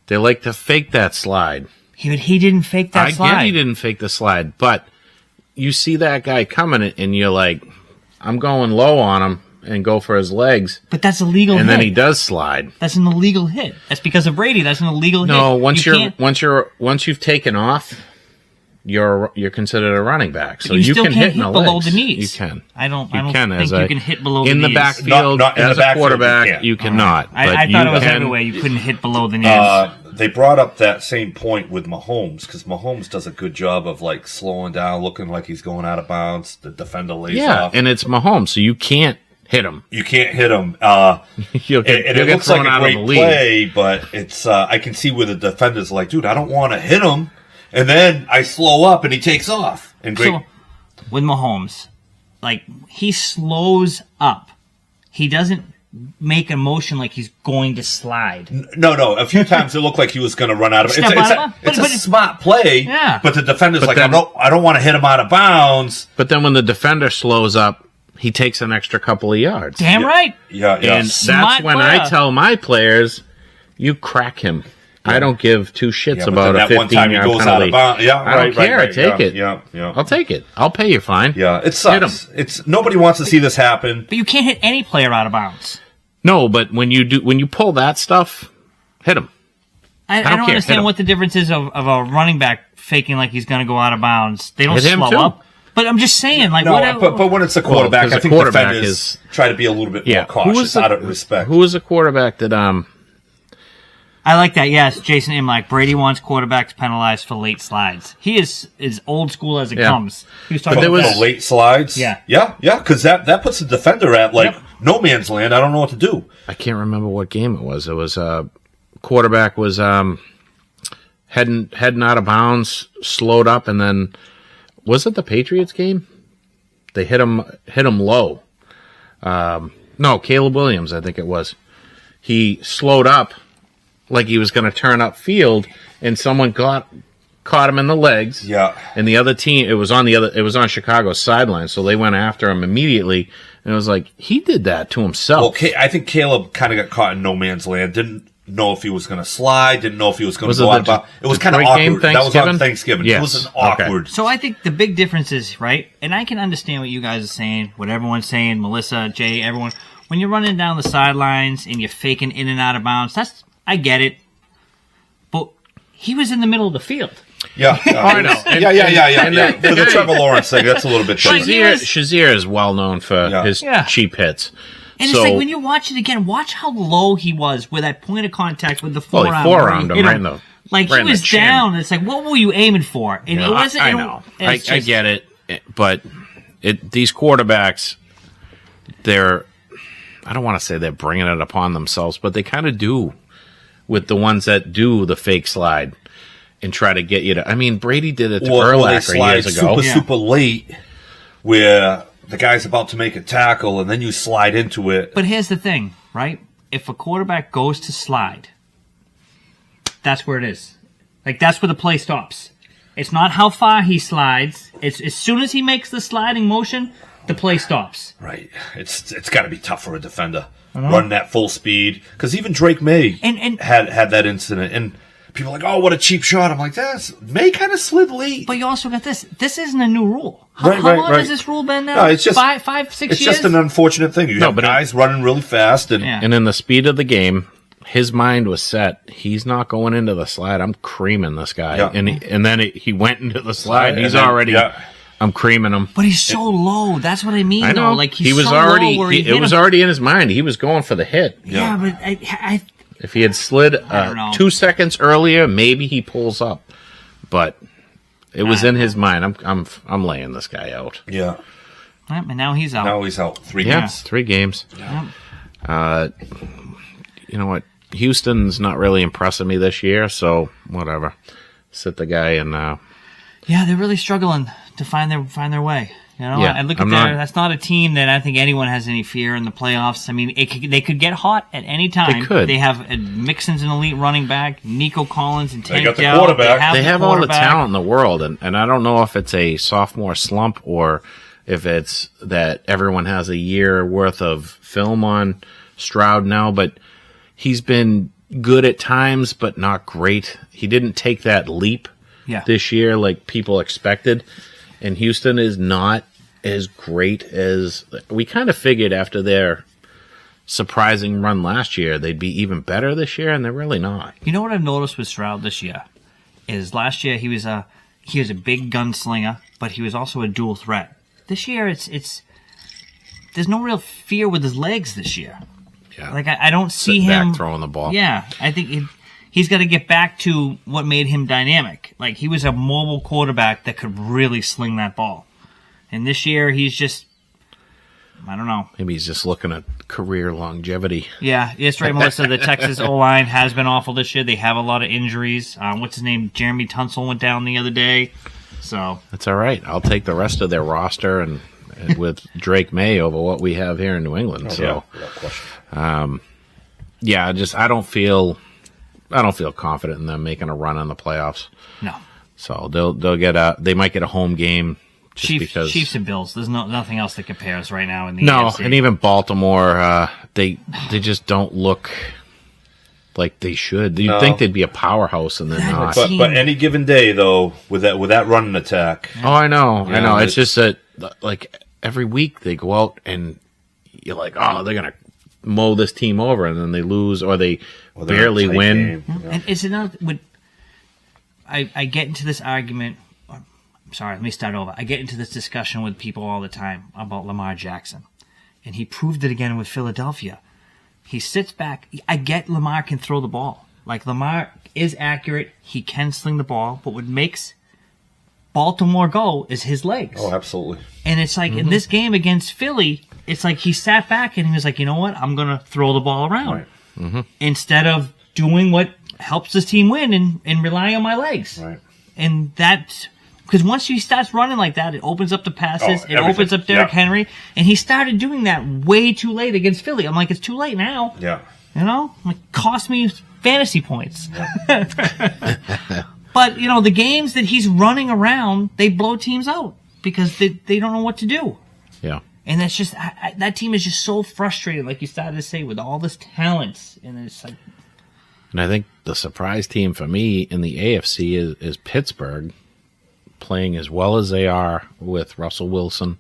they like to fake that slide. He didn't fake that I slide. get he didn't fake the slide, but you see that guy coming and you're like, I'm going low on him and go for his legs, But that's illegal and hit. then he does slide. That's an illegal hit. That's because of Brady. That's an illegal hit. No, once You can't- once you've taken off, you're considered a running back. So you still can can't hit in hit the below legs. the knees. You can. I don't You can think as you a- can hit below the in the knees. backfield Not in the as a backfield, you quarterback. can't. You cannot. I but thought you it was can, everywhere. You couldn't hit below the knees. They brought up that same point with Mahomes because Mahomes does a good job of like slowing down, looking like he's going out of bounds. The defender lays Yeah, off. and it's Mahomes, so you can't hit him. You can't hit him. You'll get, And you'll it get looks like thrown a out of great the league. play, but it's I can see where the defender's like, dude, I don't want to hit him. And then I slow up and he takes off. And great. So, with Mahomes, like, he slows up. He doesn't make a motion like he's going to slide. No. A few times it looked like he was going to run out of it. Step It's out of it? a But- smart play. Yeah. But the defender's But like, then- I don't want to hit him out of bounds. But then when the defender slows up, he takes an extra couple of yards. Damn right. Yeah. And Smart that's when player. I tell my players, you crack him. I don't give two shits Yeah, but about then a that one time he 15-yard goes out penalty. of bounds. Yeah, I don't care. I take it. Yeah. I'll take it. I'll pay you fine. Yeah, it Hit sucks. him. It's nobody wants to see this happen. But you can't hit any player out of bounds. No, but when you pull that stuff, hit him. I don't don't care. Hit understand him. what the difference is of a running back faking like he's going to go out of bounds. They don't Hit him slow too. up. But I'm just saying, like, No, what? but when it's a quarterback, 'cause I a think quarterback defenders is- try to be a little bit Yeah. more cautious out of respect. Who was the quarterback that I like that. Yes, Jason Imlach. Brady wants quarterbacks penalized for late slides. He is as old school as it Yeah. comes. He was talking But there about was- The late slides? Yeah. Yeah, because that puts the defender at, like, Yep. no man's land. I don't know what to do. I can't remember what game it was. It was quarterback was heading out of bounds, slowed up, and then was it the Patriots game? They hit him low. No, Caleb Williams, I think it was. He slowed up like he was going to turn up field, and someone caught him in the legs. Yeah. And the other team, it was on Chicago's sideline, so they went after him immediately. And it was like, he did that to himself. Okay, I think Caleb kind of got caught in no man's land. Didn't know if he was going to slide. Didn't know if he was going Was to it go the- out of bounds. It was the kind of Drake game, awkward. That was on Thanksgiving? Thanksgiving. Yes. It was an Okay. awkward. So I think the big difference is, right, and I can understand what you guys are saying, what everyone's saying, Melissa, Jay, everyone. When you're running down the sidelines and you're faking in and out of bounds, I get it. But he was in the middle of the field. Yeah. I know. And- Yeah. and the- For the Trevor Lawrence thing, that's a little bit Like, different. he was- Shazier is well known for Yeah. his Yeah. cheap hits. And so, it's like when you watch it again, watch how low he was with that point of contact with the Well, he forearm. forearmed where him he hit right in the- like right he in the was chin. down. It's like, what were you aiming for? And it wasn't. I know. I it's just- get it. But these quarterbacks, I don't want to say they're bringing it upon themselves, but they kind of do with the ones that do the fake slide and try to get you to. I mean, Brady did it to Or they Urlacher slide years ago. super late where the guy's about to make a tackle and then you slide into it. But here's the thing, right? If a quarterback goes to slide, that's where it is. Like, that's where the play stops. It's not how far he slides. It's as soon as he makes the sliding motion, the play stops. Right. It's got to be tough for a defender. Run that full speed. Because even Drake Maye And had that incident. And people are like, oh, what a cheap shot. I'm like, May kind of slid late. But you also got this. This isn't a new rule. How long has this rule been now? No, it's just 5, 6 years? It's just an unfortunate thing. You have guys running really fast. And in the speed of the game, his mind was set. He's not going into the slide. I'm creaming this guy. Yeah. And then he went into the slide. He's already... Yeah. I'm creaming him. But he's so low. That's what I mean, I know. though. Like, he was already... it was already in his mind. He was going for the hit. Yeah, but I if he had slid 2 seconds earlier, maybe he pulls up. But it was in his mind. I'm laying this guy out. Yeah. And now he's out. Now he's out. 3 games. 3 games. Yeah. You know what? Houston's not really impressing me this year, so whatever. Sit the guy and... Yeah, they're really struggling to find their way. You know, Yeah, I look at that's not a team that I think anyone has any fear in the playoffs. I mean, they could get hot at any time. They could. They have Mixon's an elite running back, Nico Collins and Tank They got the Dell. quarterback. They have all the talent in the world, and I don't know if it's a sophomore slump or if it's that everyone has a year worth of film on Stroud now, but he's been good at times, but not great. He didn't take that leap this year like people expected, and Houston is not as great as we kind of figured after their surprising run last year. They'd be even better this year, and they're really not. You know what I've noticed with Stroud this year is last year he was a big gunslinger, but he was also a dual threat. This year it's there's no real fear with his legs this year. Yeah, like I don't see Sitting him back throwing the ball. Yeah, I think he's got to get back to what made him dynamic. Like, he was a mobile quarterback that could really sling that ball. And this year, he's just, I don't know. Maybe he's just looking at career longevity. Yeah, that's right, Melissa. The Texas O-line has been awful this year. They have a lot of injuries. What's his name? Jeremy Tunsil went down the other day. So that's all right. I'll take the rest of their roster and with Drake Maye over what we have here in New England. I don't feel confident in them making a run on the playoffs. No. So they'll get they might get a home game. Chiefs and Bills. There's nothing else that compares right now in the AFC. And even Baltimore, they just don't look like they should. You'd think they'd be a powerhouse, and they're not. But any given day, though, with that running attack. Oh, I know. It's just that like every week they go out and you're like, oh, they're gonna mow this team over, and then they lose or they barely win. And it's another. I get into this argument. Sorry, let me start over. I get into this discussion with people all the time about Lamar Jackson. And he proved it again with Philadelphia. He sits back. I get Lamar can throw the ball. Like, Lamar is accurate. He can sling the ball. But what makes Baltimore go is his legs. Oh, absolutely. And it's like, in this game against Philly, it's like he sat back and he was like, you know what? I'm going to throw the ball around. Right. Instead of doing what helps this team win and relying on my legs. Right. And that's... Because once he starts running like that, it opens up the passes. It opens up Derrick Henry. And he started doing that way too late against Philly. I'm like, it's too late now. Yeah. You know? Like, cost me fantasy points. Yeah. But, the games that he's running around, they blow teams out. Because they don't know what to do. Yeah. And that's just... that team is just so frustrated, like you started to say, with all this talent. And it's like... And I think the surprise team for me in the AFC is Pittsburgh. Playing as well as they are with Russell Wilson.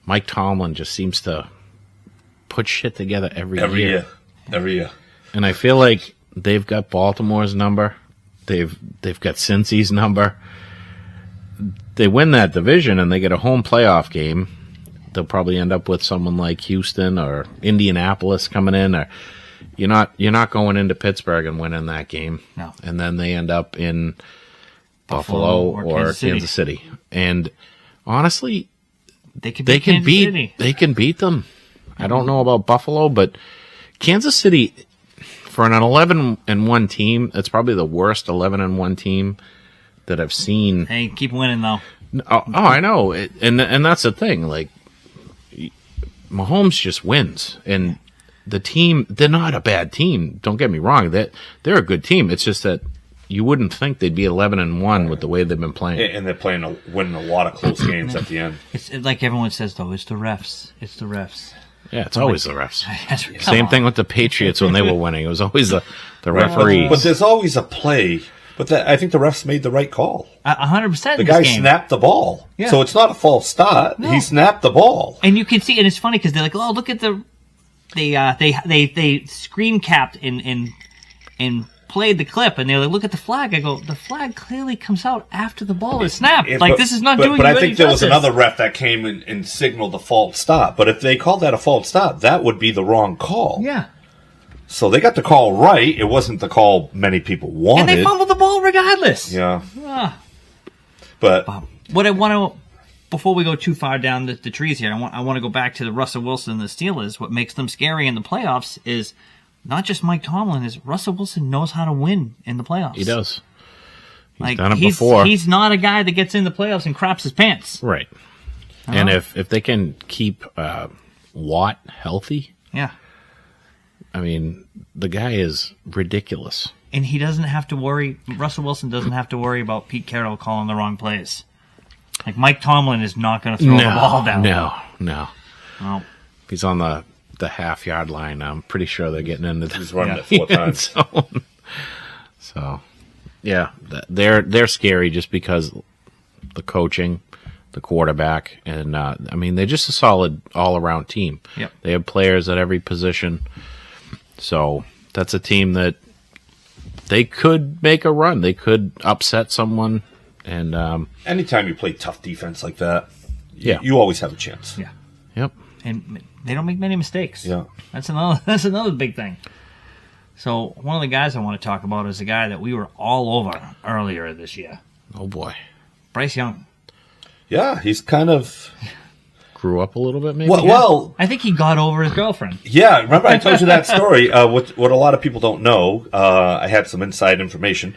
Mike Tomlin just seems to put shit together every year. Every year. And I feel like they've got Baltimore's number. They've got Cincy's number. They win that division and they get a home playoff game. They'll probably end up with someone like Houston or Indianapolis coming in. Or you're not going into Pittsburgh and winning that game. No. And then they end up in Buffalo or Kansas City. And honestly, they can beat them. I don't know about Buffalo, but Kansas City, for an 11-1 team, it's probably the worst 11-1 team that I've seen. Hey, keep winning though. Oh, I know, and that's the thing. Like, Mahomes just wins, and the team, they're not a bad team. Don't get me wrong; they're a good team. It's just that you wouldn't think they'd be 11-1 with the way they've been playing. And they're winning a lot of close games at the end. It's like everyone says, though. It's the refs. It's the refs. Yeah, it's always the refs. Come Same on. thing with the Patriots when they were winning. It was always the referees. But there's always a play. But I think the refs made the right call. 100%. The guy snapped the ball. Yeah. So it's not a false start. No. He snapped the ball. And you can see, and it's funny because they're like, "Oh, look at they screen capped and played the clip," and they're like, "Look at the flag." I go, "The flag clearly comes out after the ball is snapped. This is not doing." But you I any think there was justice. another ref that came and signaled the false start. But if they called that a false start, that would be the wrong call. Yeah. So they got the call right. It wasn't the call many people wanted. And they fumbled the ball regardless. Yeah. Ah. But What I want to, before we go too far down the trees here, I want to go back to the Russell Wilson and the Steelers. What makes them scary in the playoffs is not just Mike Tomlin, is Russell Wilson knows how to win in the playoffs. He does. He's done it before. He's not a guy that gets in the playoffs and craps his pants. Right. And if they can keep Watt healthy, Yeah. I mean, the guy is ridiculous. And he doesn't have to worry, Russell Wilson doesn't have to worry about Pete Carroll calling the wrong plays. Like, Mike Tomlin is not going to throw the ball down. No. Well, He's on the half-yard line. I'm pretty sure they're getting into he's running Yeah. it 4 times. So, yeah, they're scary just because the coaching, the quarterback, and I mean, they're just a solid all-around team. Yep. They have players at every position. So that's a team that they could make a run. They could upset someone. And Anytime you play tough defense like that, Yeah. you always have a chance. yeah. yep, And they don't make many mistakes. Yeah. That's another big thing. So one of the guys I want to talk about is a guy that we were all over earlier this year. oh boy, Bryce Young. Yeah, he's kind of... grew up a little bit maybe. Well, I think he got over his girlfriend. yeah, remember I told you that story. What a lot of people don't know, I had some inside information,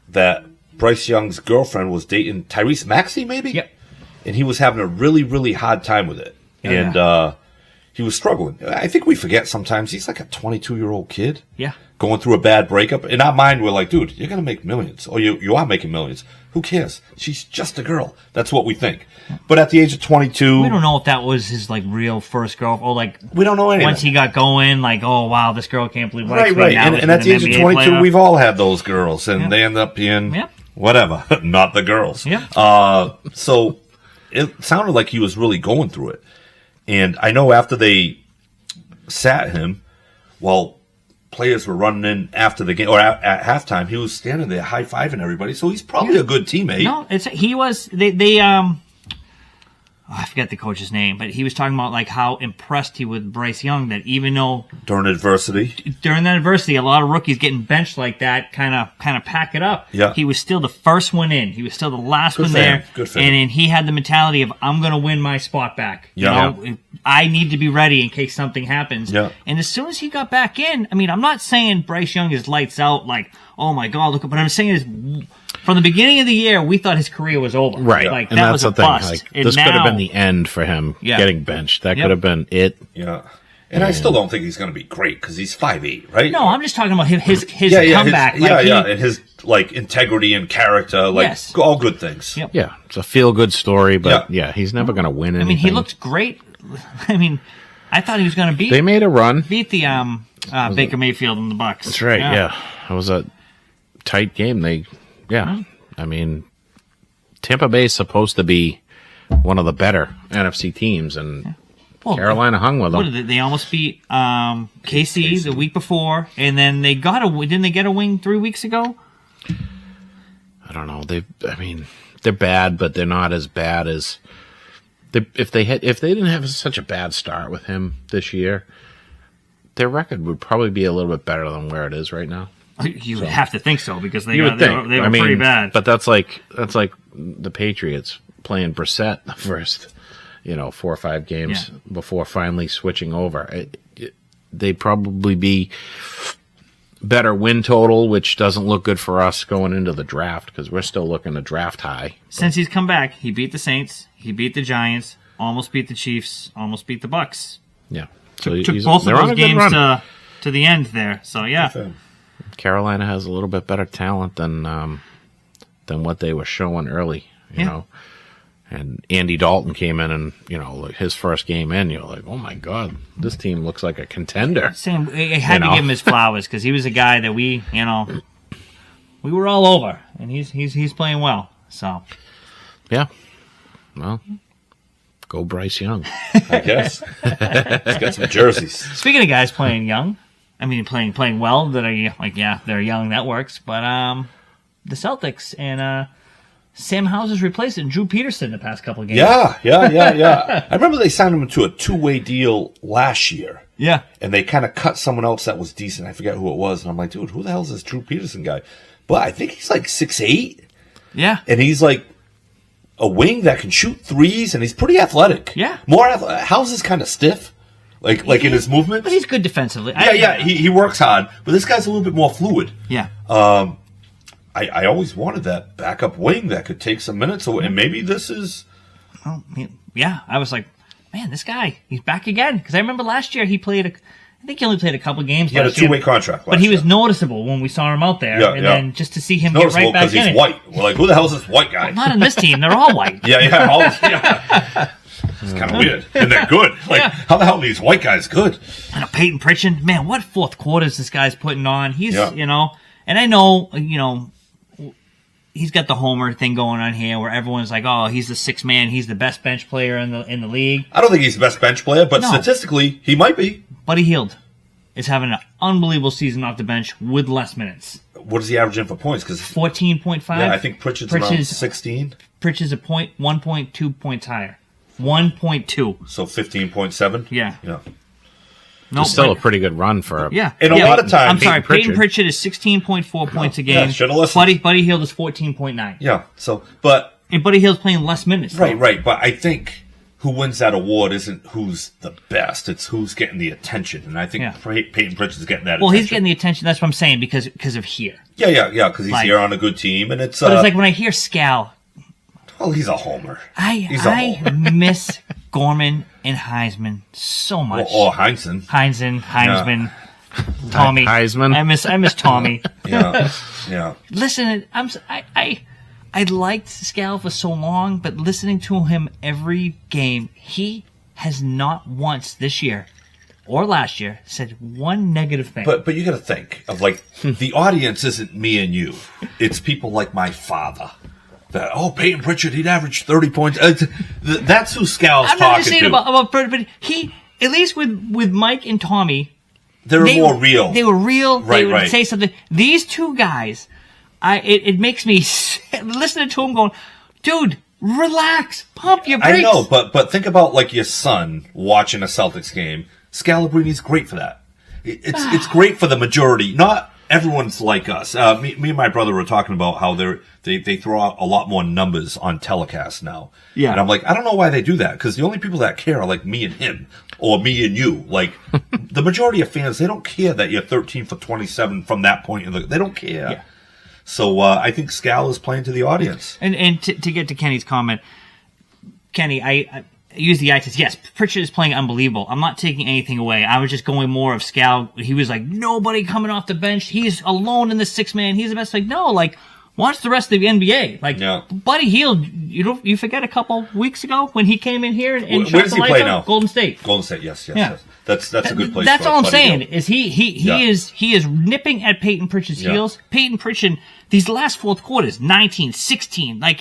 that Bryce Young's girlfriend was dating Tyrese Maxey, maybe? Yep. And he was having a really, really hard time with it. And he was struggling. I think we forget sometimes he's like a 22-year-old kid. Yeah. Going through a bad breakup. In our mind, we're like, dude, you're going to make millions. Or you are making millions. Who cares? She's just a girl. That's what we think. But at the age of 22... We don't know if that was his real first girl, or We don't know anything. once he got going, oh wow, this girl can't believe what Right. And at the age of 22, we've all had those girls. And they end up being whatever. Not the girls. Yeah. So it sounded like he was really going through it. And I know after they sat him, players were running in after the game, or at halftime, he was standing there high-fiving everybody, so he's probably a good teammate. No, he was. I forget the coach's name, but he was talking about how impressed he was with Bryce Young, that even though During adversity. during that adversity, a lot of rookies getting benched like that kind of pack it up. Yeah. He was still the first one in. He was still the last Good one for there. him. Good for him. And he had the mentality of, I'm going to win my spot back. Yeah. You know, I need to be ready in case something happens. Yeah. And as soon as he got back in, I mean, I'm not saying Bryce Young is lights out, oh my God, look, but I'm saying is, from the beginning of the year, we thought his career was over. right. Like, and that that's was a the thing. bust. And This could have now- been the end for him getting benched. That Yep. could have been it. Yeah. And I still don't think he's going to be great because he's 5'8", right? No, I'm just talking about his yeah, comeback. His, and his integrity and character, Yes. all good things. Yep. Yeah, it's a feel-good story, but he's never going to win anything. I mean, he looked great. I mean, I thought he was going to beat They made a run. the Baker Mayfield and the Bucks. That's right. Yeah. It was a tight game. I mean, Tampa Bay is supposed to be one of the better NFC teams, and Well, Carolina hung with What them. did they almost beat KC the week before, and then they didn't they get a wing 3 weeks ago? I don't know. They're bad, but they're not as bad as if they didn't have such a bad start with him this year. Their record would probably be a little bit better than where it is right now. You would have to think so because they You would think. they were pretty bad. But that's like the Patriots playing Brissett the first, 4 or 5 games before finally switching over. They'd probably be better win total, which doesn't look good for us going into the draft because we're still looking to draft high. Since he's come back, he beat the Saints, he beat the Giants, almost beat the Chiefs, almost beat the Bucks. Yeah. So Took both of they're on those a good games run. to the end there. So yeah. Carolina has a little bit better talent than what they were showing early, you know. And Andy Dalton came in, and like his first game in, you're like, oh my god, this team looks like a contender. Sam, I had to give him his flowers because he was a guy that we were all over, and he's playing well. So, yeah, well, go Bryce Young, I guess. He's got some jerseys. Speaking of guys playing young, I mean playing well, that are like they're young, that works. But the Celtics and Sam Hauser's replacing Drew Peterson the past couple of games. Yeah. I remember they signed him to a 2-way deal last year. Yeah. And they kind of cut someone else that was decent. I forget who it was. And I'm like, dude, who the hell is this Drew Peterson guy? But I think he's like 6'8". Yeah. And he's like a wing that can shoot threes, and he's pretty athletic. Yeah. More athletic. Hauser's kind of stiff, like in his movement. But he's good defensively. He works hard. But this guy's a little bit more fluid. Yeah. I always wanted that backup wing that could take some minutes away, and maybe this is... Well, yeah, I was like, man, this guy, he's back again. Because I remember last year I think he only played a couple games. He had a 2-way contract last But he was year. noticeable when we saw him out there. Then just to see him get right back in because he's white. We're like, who the hell is this white guy? Well, not in this team. They're all white. Yeah. It's kind of weird. And they're good. Like, how the hell are these white guys good? And Payton Prichard, man, what fourth quarters this guy's putting on. He's, and I know, he's got the homer thing going on here where everyone's like, oh, he's the sixth man. He's the best bench player in the league. I don't think he's the best bench player, but statistically, he might be. Buddy Hield is having an unbelievable season off the bench with less minutes. What is he averaging for points? 14.5. Yeah, I think Pritchard's around 16. Pritchard's 1.2 points higher. 1.2. So 15.7? Yeah. It's still a pretty good run for a... Yeah. And a lot of times... I'm sorry, Payton Prichard is 16.4 points a game. Should have listened. Buddy Hield is 14.9. Yeah, so, but... And Buddy Hield's playing less minutes. Right, but I think who wins that award isn't who's the best, it's who's getting the attention, and I think Payton Pritchard's getting that attention. Well, he's getting the attention, that's what I'm saying, because of here. Yeah, because he's here on a good team, and it's... But it's like when I hear Scal... Well, he's a homer. I miss Gorman and Heisman so much. Or Heinzen. Heisman, Tommy. Heisman. I miss Tommy. Yeah. Listen, I liked Scal for so long, but listening to him every game, he has not once this year or last year said one negative thing. But you got to think of like the audience isn't me and you; it's people like my father. That Payton Prichard, he'd average 30 points. That's who Scal's talking to. I'm not just saying about but he, at least with Mike and Tommy, they were more real. They were real. Right, they would say something. These two guys, it makes me listening to him going, dude, relax, pump your brakes. I know, but think about like your son watching a Celtics game. Scalabrini's great for that. It's great for the majority. Not everyone's like us. Me and my brother were talking about how they throw out a lot more numbers on telecast now. Yeah. And I'm like, I don't know why they do that, because the only people that care are like me and him, or me and you. Like, the majority of fans, they don't care that you're 13 for 27 from that point. They don't care. Yeah. So I think Scal is playing to the audience. And to get to Kenny's comment, Kenny, I use the eye test. Yes, Pritchard is playing unbelievable. I'm not taking anything away. I was just going more of Scal. He was like, nobody coming off the bench. He's alone in the sixth man. He's the best. Like, no, like, watch the rest of the NBA. Like, Buddy Hield, you forget a couple weeks ago when he came in here and where does he play now? Golden State. Golden State, yes. That's a good place. That's for all I'm Buddy saying. Hield. Is he is nipping at Payton Pritchard's heels. Payton Pritchard, these last fourth quarters, 19, 16, like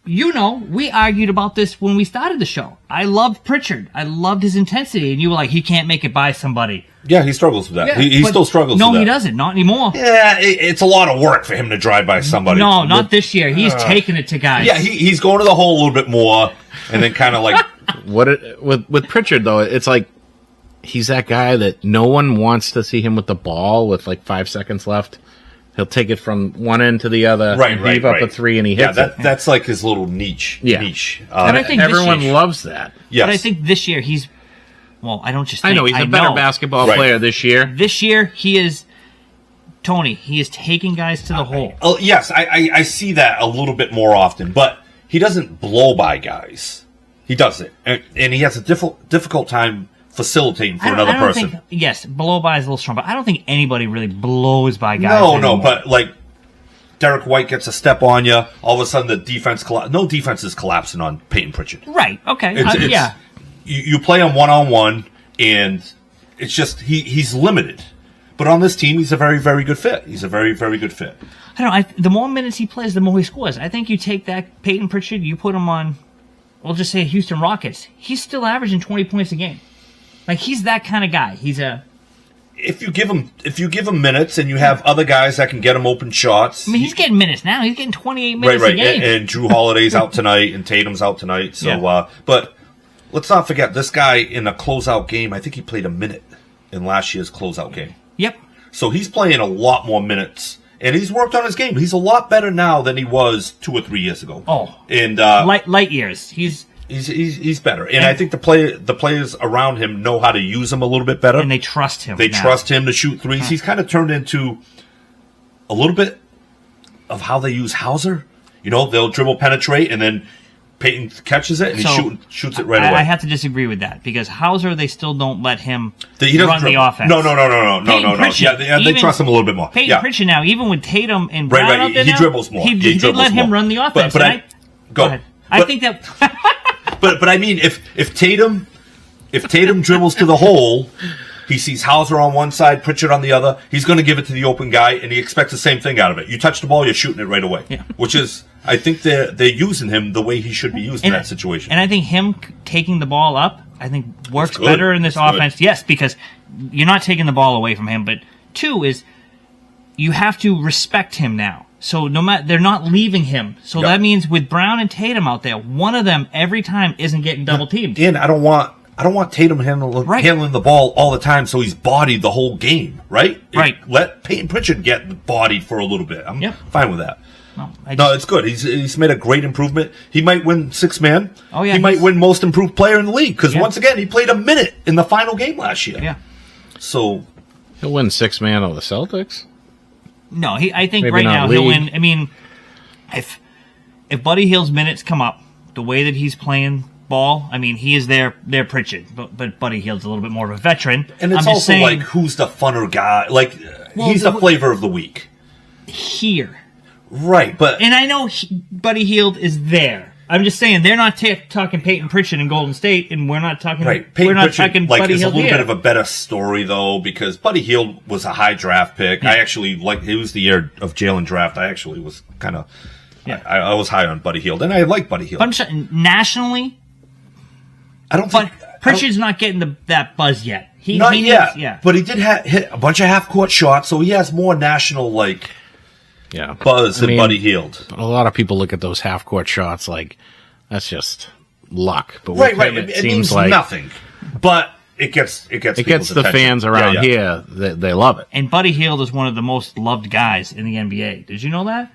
we argued about this when we started the show. I loved Pritchard. I loved his intensity, and you were like, he can't make it by somebody. Yeah, he struggles with that. Yeah, he still struggles with that. No, he doesn't. Not anymore. Yeah, it's a lot of work for him to drive by somebody. No, not this year. He's taking it to guys. Yeah, he's going to the hole a little bit more, and then kind of like... With Pritchard, though, it's like he's that guy that no one wants to see him with the ball with like 5 seconds left. He'll take it from one end to the other, heave up a three, and he hits it. That's like his little niche. Yeah. And I think everyone loves that. Yes. But I think this year he's... Well, I don't just think... I know, he's a better basketball player this year. This year, he is... Tony, he is taking guys to the hole. Yes, I see that a little bit more often, but he doesn't blow by guys. He doesn't. And he has a difficult time facilitating for another person. Yes, blow by is a little strong, but I don't think anybody really blows by guys. No, anymore. but like Derek White gets a step on you, all of a sudden the defense no defense is collapsing on Payton Prichard. Right? Okay. It's you play him 1-on-1, and it's just he's limited. But on this team, he's a very, very good fit. He's a very, very good fit. I don't know. The more minutes he plays, the more he scores. I think you take that Payton Prichard, you put him on, we'll just say Houston Rockets. He's still averaging 20 points a game. Like, he's that kind of guy. If you give him minutes, and you have other guys that can get him open shots. I mean, he's getting minutes now. He's getting 28 minutes a game. And Drew Holiday's out tonight, and Tatum's out tonight. So, but let's not forget this guy in a closeout game. I think he played a minute in last year's closeout game. Yep. So he's playing a lot more minutes, and he's worked on his game. He's a lot better now than he was 2 or 3 years ago. Oh, and light years. He's better, and I think the players around him know how to use him a little bit better, and they trust him. They trust him to shoot threes. He's kind of turned into a little bit of how they use Hauser. You know, they'll dribble, penetrate, and then Payton catches it and he shoots it right away. I have to disagree with that because Hauser, they still don't let him run the offense. No. Yeah, they trust him a little bit more. Payton Prichard now, even with Tatum and Brown out there he now, dribbles more. He did let him run the offense. Go ahead. I think that. but I mean, if Tatum dribbles to the hole, he sees Hauser on one side, Pritchard on the other. He's going to give it to the open guy, and he expects the same thing out of it. You touch the ball, you're shooting it right away. Yeah. Which is, I think they're using him the way he should be used in that situation. And I think him taking the ball up, I think works better in this offense. Good. Yes, because you're not taking the ball away from him. But 2 is you have to respect him now. So no matter they're not leaving him. So that means with Brown and Tatum out there, one of them every time isn't getting double teamed. And I don't want Tatum handling the ball all the time, so he's bodied the whole game, right? Right. Let Payton Prichard get bodied for a little bit. I'm fine with that. No, it's good. He's made a great improvement. He might win 6-man. Oh yeah, he might win most improved player in the league because once again he played a minute in the final game last year. Yeah. So he'll win 6-man of the Celtics. No, I think Maybe right now league. he'll win. I mean, if Buddy Hield's minutes come up the way that he's playing ball, I mean, he is their Pritchard, but Buddy Hield's a little bit more of a veteran. And it's also saying, like, who's the funner guy? Like, he's the flavor of the week here. Right, but... And I know Buddy Hield is there. I'm just saying, they're not talking Payton Prichard in Golden State, and we're not talking... Right, we're not talking Buddy Hield. It's a little bit of a better story, though, because Buddy Hield was a high draft pick. Yeah. I actually, it was the year of Jalen draft. I actually was kind of... Yeah. I was high on Buddy Hield, and I like Buddy Hield. But I'm saying, nationally... I don't think... Pritchard's not getting that buzz yet. Not yet, but he did hit a bunch of half-court shots, so he has more national, buzz than Buddy Hield. A lot of people look at those half-court shots like that's just luck. But right. It seems means like nothing. But it gets the attention. Fans around here. They love it. And Buddy Hield is one of the most loved guys in the NBA. Did you know that?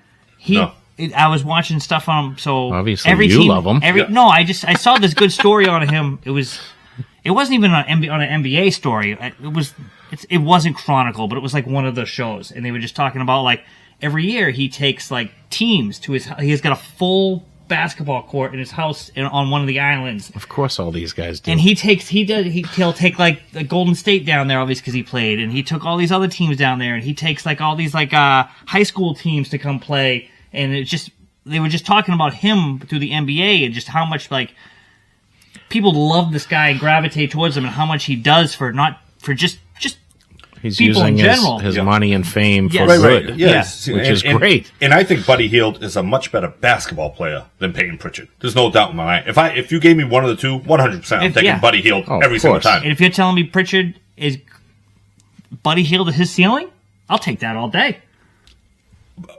No. I was watching stuff on him. So obviously, every you team, love him. No, I saw this good story on him. It wasn't even on an NBA story. It wasn't Chronicle, but it was like one of the shows, and they were just talking about like every year he takes like teams to his. He has got a full basketball court in his house on one of the islands. Of course, all these guys do. And he'll take like the Golden State down there, obviously because he played, and he took all these other teams down there, and he takes like all these like high school teams to come play, and they were just talking about him through the NBA and just how much like people love this guy and gravitate towards him, and how much he does for just he's people using in general. his money and fame for good, right. Yes. Which is great. And I think Buddy Hield is a much better basketball player than Payton Prichard. There's no doubt in my mind. If you gave me one of the two, 100%, I'm taking Buddy Hield every single time. And if you're telling me Pritchard is Buddy Hield at his ceiling, I'll take that all day.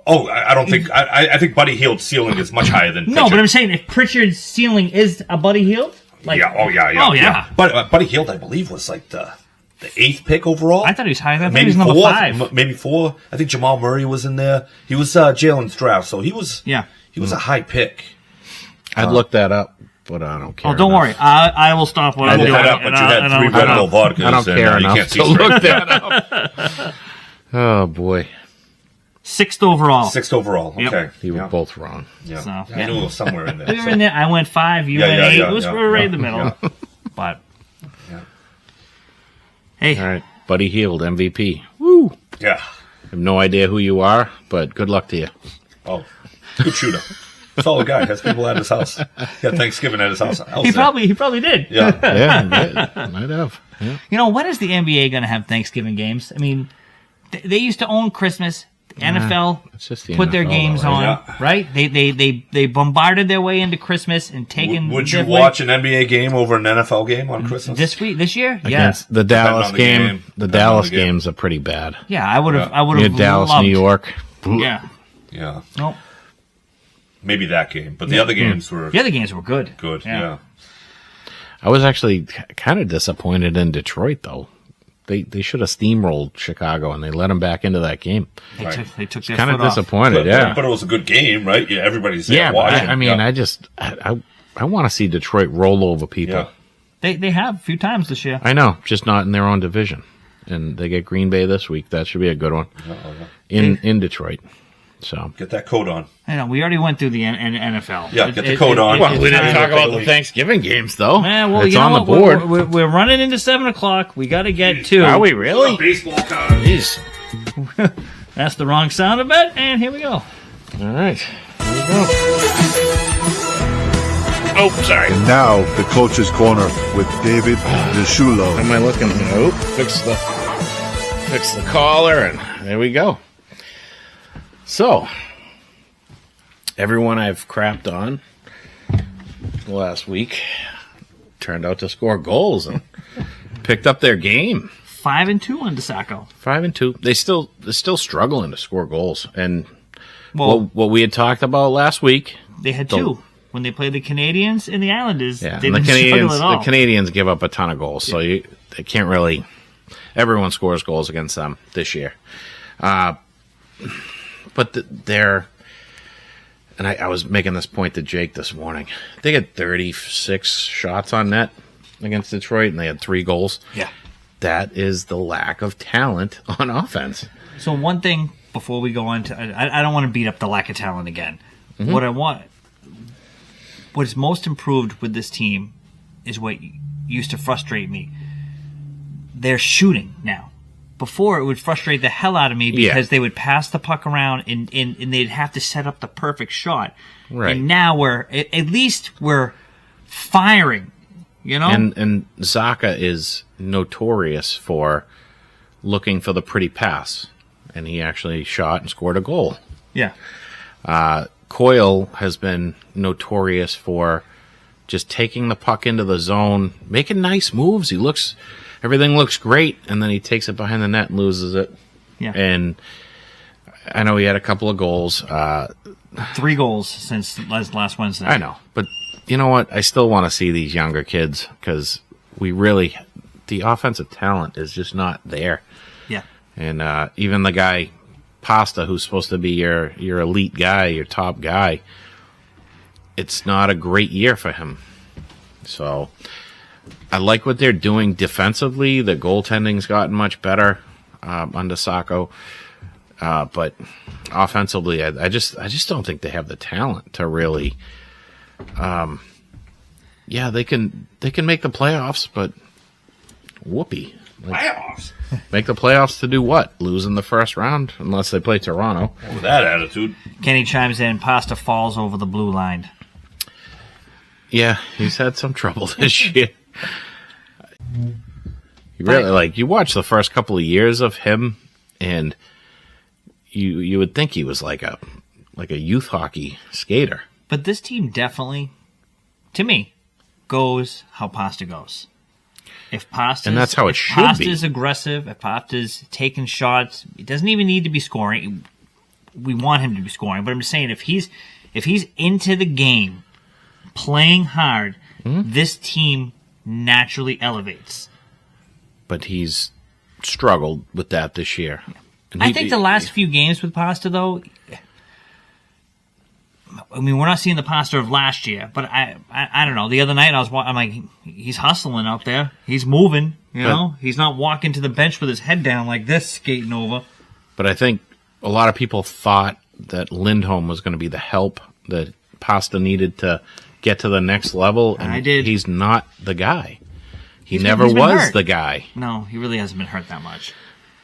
Oh, I don't think... I think Buddy Hield's ceiling is much higher than Pritchard. No, but I'm saying if Pritchard's ceiling is a Buddy Hield... yeah. But Buddy Hield, I believe, was like the 8th pick overall. I thought he was higher. I thought he was number 5. Maybe 4. I think Jamal Murray was in there. He was Jalen's draft, so he was a high pick. I'd look that up, but I don't care. Oh, don't worry. I will stop what I'm doing. But you had 3 Red Bull vodkas. I don't care enough to look that up. Oh, boy. 6th overall. 6th overall. Okay. Yep. You were both wrong. Yeah. So, I knew it was somewhere in there. We were in there. I went 5. You went 8. We were right in the middle. But Hey, All right. Buddy Hield, MVP. Woo! Yeah. I have no idea who you are, but good luck to you. Oh, good shooter. Solid guy. Has people at his house. Got Thanksgiving at his house. he probably did. Yeah. Yeah, might have. Yeah. You know, when is the NBA going to have Thanksgiving games? I mean, they used to own Christmas. The NFL It's just the put their NFL, games though, on, Yeah. right? They bombarded their way into Christmas and taken. Would you their watch an NBA game over an NFL game on Christmas? this year? Yeah, Against the Dallas on the game. game. The Depending on Dallas the game. games are pretty bad. yeah. I would have. Yeah. I would Near have Dallas, loved, New York. Yeah. Yeah. No. Maybe that game. But the other games were The other games were good. good. Yeah. I was actually kind of disappointed in Detroit, though. They should have steamrolled Chicago, and they let them back into that game. They Right. took their Kind foot of off. disappointed, yeah. But it was a good game, right? Yeah, everybody's there Yeah, but watching. I mean, Yeah. I want to see Detroit roll over people. Yeah. They have a few times this year. I know, just not in their own division. And they get Green Bay this week. That should be a good one in Detroit. So Get that coat on. I know we already went through the NFL. Yeah, get the coat on. well, we didn't It's talk about the really- Thanksgiving games, though. Well, it's you know on the what? board. We're running into 7:00. We got to get to. Are we really? Baseball card. Jeez. That's the wrong sound of it, and here we go. All right. Here we go. Oh, sorry. And now, the Coach's Corner with David DeShulo. Am I looking? Nope. Fix the collar, and there we go. So, everyone I've crapped on last week turned out to score goals and picked up their game. 5-2 under Sacco. 5-2. They're still struggling to score goals. And Well, what we had talked about last week. they had two when they played the Canadians and the Islanders. Yeah, They and the didn't struggle Canadians. at The all. Canadians give up a ton of goals, so they can't really. Everyone scores goals against them this year, but they're. And I was making this point to Jake this morning. They had 36 shots on net against Detroit, and they had 3 goals. Yeah. That is the lack of talent on offense. So one thing before we go on to, I don't want to beat up the lack of talent again. Mm-hmm. What is most improved with this team is what used to frustrate me. They're shooting now. Before, it would frustrate the hell out of me because they would pass the puck around and they'd have to set up the perfect shot. Right. And now at least we're firing, you know? And Zaka is notorious for looking for the pretty pass, and he actually shot and scored a goal. Yeah. Coyle has been notorious for just taking the puck into the zone, making nice moves. Everything looks great, and then he takes it behind the net and loses it. Yeah. And I know he had a couple of goals. 3 goals since last Wednesday. I know, but you know what? I still want to see these younger kids because the offensive talent is just not there. Yeah. And even the guy, Pasta, who's supposed to be your elite guy, your top guy, it's not a great year for him. So I like what they're doing defensively. The goaltending's gotten much better under Sacco. But offensively, I just don't think they have the talent to really. They can make the playoffs, but whoopee. Playoffs. Make the playoffs to do what? Lose in the first round, unless they play Toronto. With that attitude. Kenny chimes in, Pasta falls over the blue line. Yeah, he's had some trouble this year. You really you watch the first couple of years of him, and you would think he was like a youth hockey skater. But this team definitely, to me, goes how Pasta goes. If Pasta's, And that's how it should be. Pasta's aggressive, if Pasta's taking shots, it doesn't even need to be scoring. We want him to be scoring, but I'm just saying if he's into the game, playing hard, this team naturally elevates. But he's struggled with that this year. And I think the last few games with Pasta, though, I mean, we're not seeing the Pasta of last year, but I don't know. The other night I'm like, he's hustling out there. He's moving, you know? He's not walking to the bench with his head down like this, skating over. But I think a lot of people thought that Lindholm was going to be the help that Pasta needed to get to the next level. And I did. He's not the guy. He never he's been was hurt. the guy. No, he really hasn't been hurt that much.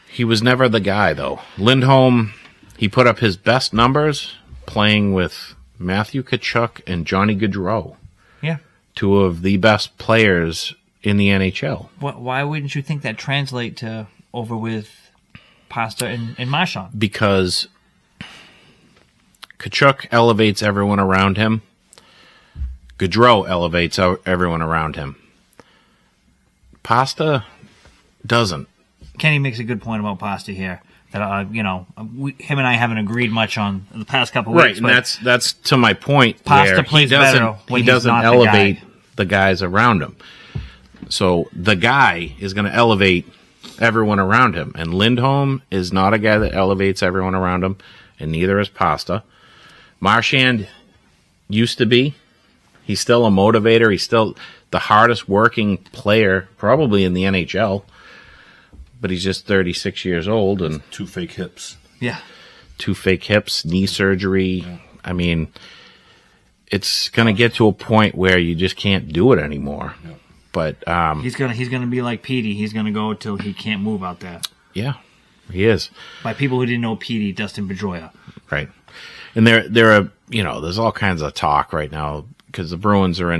He was never the guy, though. Lindholm, he put up his best numbers playing with Matthew Tkachuk and Johnny Gaudreau, Yeah. two of the best players in the NHL. Why wouldn't you think that translate to over with Pasta and Marchand? Because Tkachuk elevates everyone around him. Gaudreau elevates everyone around him. Pasta doesn't. Kenny makes a good point about Pasta here. That him and I haven't agreed much on the past couple of Right, weeks. and but that's to my point. Pasta where plays better when he he's doesn't not the elevate guy. the guys around him. So the guy is going to elevate everyone around him, and Lindholm is not a guy that elevates everyone around him, and neither is Pasta. Marchand used to be. He's still a motivator. He's still the hardest working player probably in the NHL. But he's just 36 years old and 2 fake hips. Yeah. 2 fake hips, knee surgery. Yeah. I mean, it's going to get to a point where you just can't do it anymore. Yeah. But he's gonna be like Petey. He's gonna go till he can't move out there. Yeah, he is. By people who didn't know Petey, Dustin Pedroia. Right. And there are there's all kinds of talk right now because the Bruins are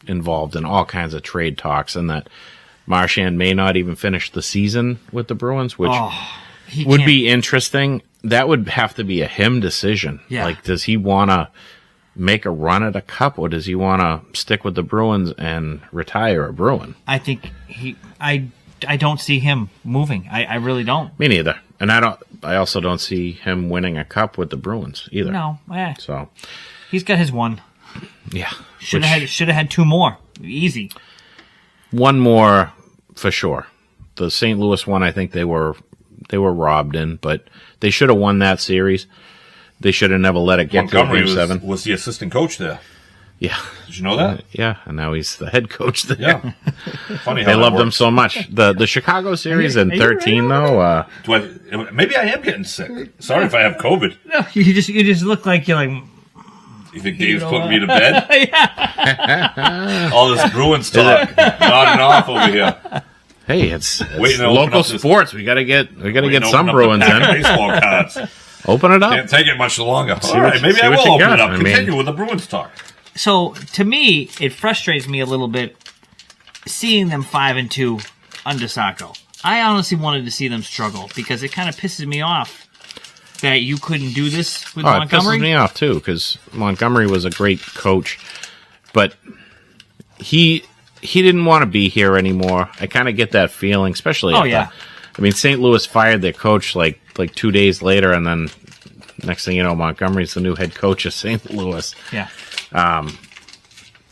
involved in all kinds of trade talks, and that Marchand may not even finish the season with the Bruins, which would be interesting. That would have to be a him decision. Yeah. Like, does he want to make a run at a cup, or does he want to stick with the Bruins and retire a Bruin? I think I don't see him moving. I really don't. Me neither. And I also don't see him winning a cup with the Bruins either. No. So he's got his one. Yeah. Should have had 2 more. Easy. One more for sure. The St. Louis one, I think they were robbed in, but they should have won that series. They should have never let it get Montgomery to Game 7. was the assistant coach there. Yeah. Did you know that? Yeah, and now he's the head coach there. Yeah. Funny how they that loved him works. so much. The Chicago series in 13, though. Maybe I am getting sick. Sorry if I have COVID. No, you just look like you're like. You think Dave's putting me to bed? Yeah. All this Bruins talk, nodding off over here. Hey, it's Waiting to open local up this- sports. We gotta get some Open up Bruins the pack of in. baseball cards. Open it up. Can't take it much longer. See All right, maybe I what will you open got. it up. I mean- Continue with the Bruins talk. So to me, it frustrates me a little bit seeing them 5-2 under Sacco. I honestly wanted to see them struggle because it kind of pisses me off that you couldn't do this with It Montgomery. pisses me off too because Montgomery was a great coach, but he didn't want to be here anymore. I kind of get that feeling, especially. I mean, St. Louis fired their coach like 2 days later, and then next thing you know, Montgomery's the new head coach of St. Louis. Yeah.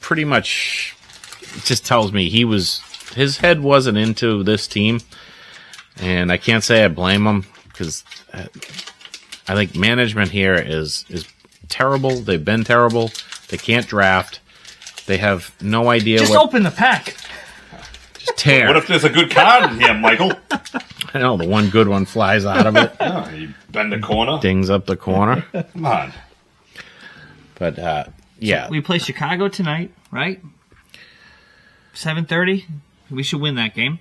Pretty much, it just tells me his head wasn't into this team, and I can't say I blame him because I think management here is terrible. They've been terrible. They can't draft. They have no idea Just open the pack. Just tear. What if there's a good card in here, Michael? I know, the one good one flies out of it. Oh, you bend the corner. Dings up the corner. Come on. But, yeah. We play Chicago tonight, right? 7:30. We should win that game.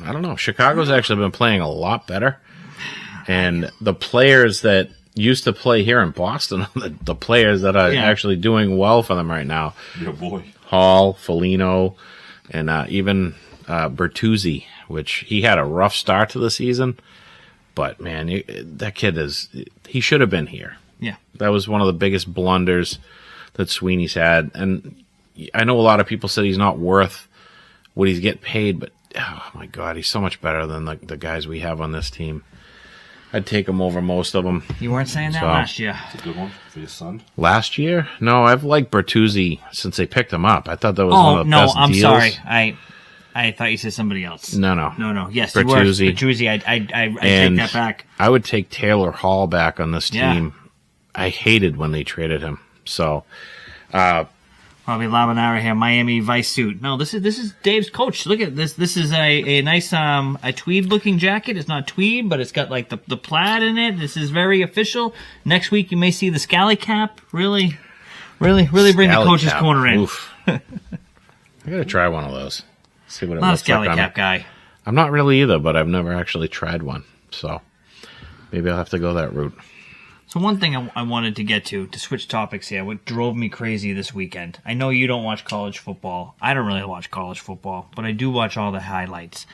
I don't know. Chicago's actually been playing a lot better. And the players that used to play here in Boston are the players that are actually doing well for them right now. Your boy. Hall, Foligno, and even Bertuzzi, which he had a rough start to the season. But, man, that kid he should have been here. Yeah. That was one of the biggest blunders that Sweeney's had. And I know a lot of people said he's not worth what he's getting paid, but, oh, my God, he's so much better than the guys we have on this team. I'd take him over most of them. You weren't saying that last year. It's a good one for your son. Last year? No, I've liked Bertuzzi since they picked him up. I thought that was one of the best I'm deals. sorry. I thought you said somebody else. No. Yes, Bertuzzi. Bertuzzi. I take that back. I would take Taylor Hall back on this Yeah. team. I hated when they traded him. So, Probably Labanara here, Miami Vice suit. No, this is Dave's coach. Look at this. This is a nice a tweed looking jacket. It's not tweed, but it's got like the plaid in it. This is very official. Next week you may see the scally cap. Really bring the Scally coach's cap. corner in. Oof. I got to try one of those. See what it Not a looks scally like. cap guy. I'm not really either, but I've never actually tried one. So maybe I'll have to go that route. So one thing I wanted to get to switch topics here, what drove me crazy this weekend. I know you don't watch college football. I don't really watch college football, but I do watch all the highlights.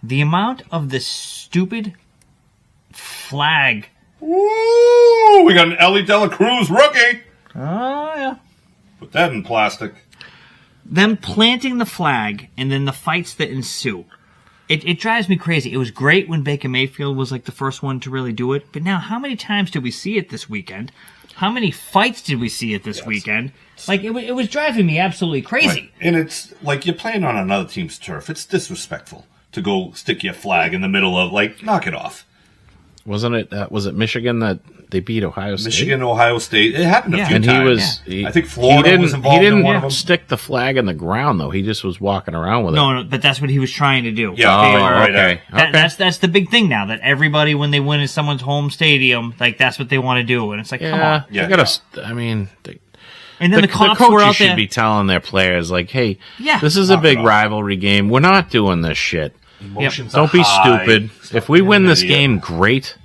The amount of this stupid flag. Ooh, we got an Ellie Dela Cruz rookie. Oh, yeah. Put that in plastic. Them planting the flag and then the fights that ensue. It drives me crazy. It was great when Baker Mayfield was like the first one to really do it. But now, how many times did we see it this weekend? How many fights did we see it this weekend? Like, it was driving me absolutely crazy. Right. And it's like you're playing on another team's turf. It's disrespectful to go stick your flag in the middle of, like, knock it off. Wasn't it? Was it Michigan that they beat Ohio State? Michigan, Ohio State. It happened a few And times. he was. I think Florida was involved in one of them. Stick the flag in the ground though. He just was walking around with it. No, but that's what he was trying to do. Yeah, They oh, were- right, okay. That's the big thing now, that everybody, when they win in someone's home stadium, like, that's what they want to do. And it's like, come on. Yeah, they gotta. I mean, And then the cops coaches were out should there. be telling their players like, "Hey, Yeah. this is a Knock big it off. rivalry game. We're not doing this shit. Emotions Don't are be high. stupid. Stop If we being win an this idiot. game, great.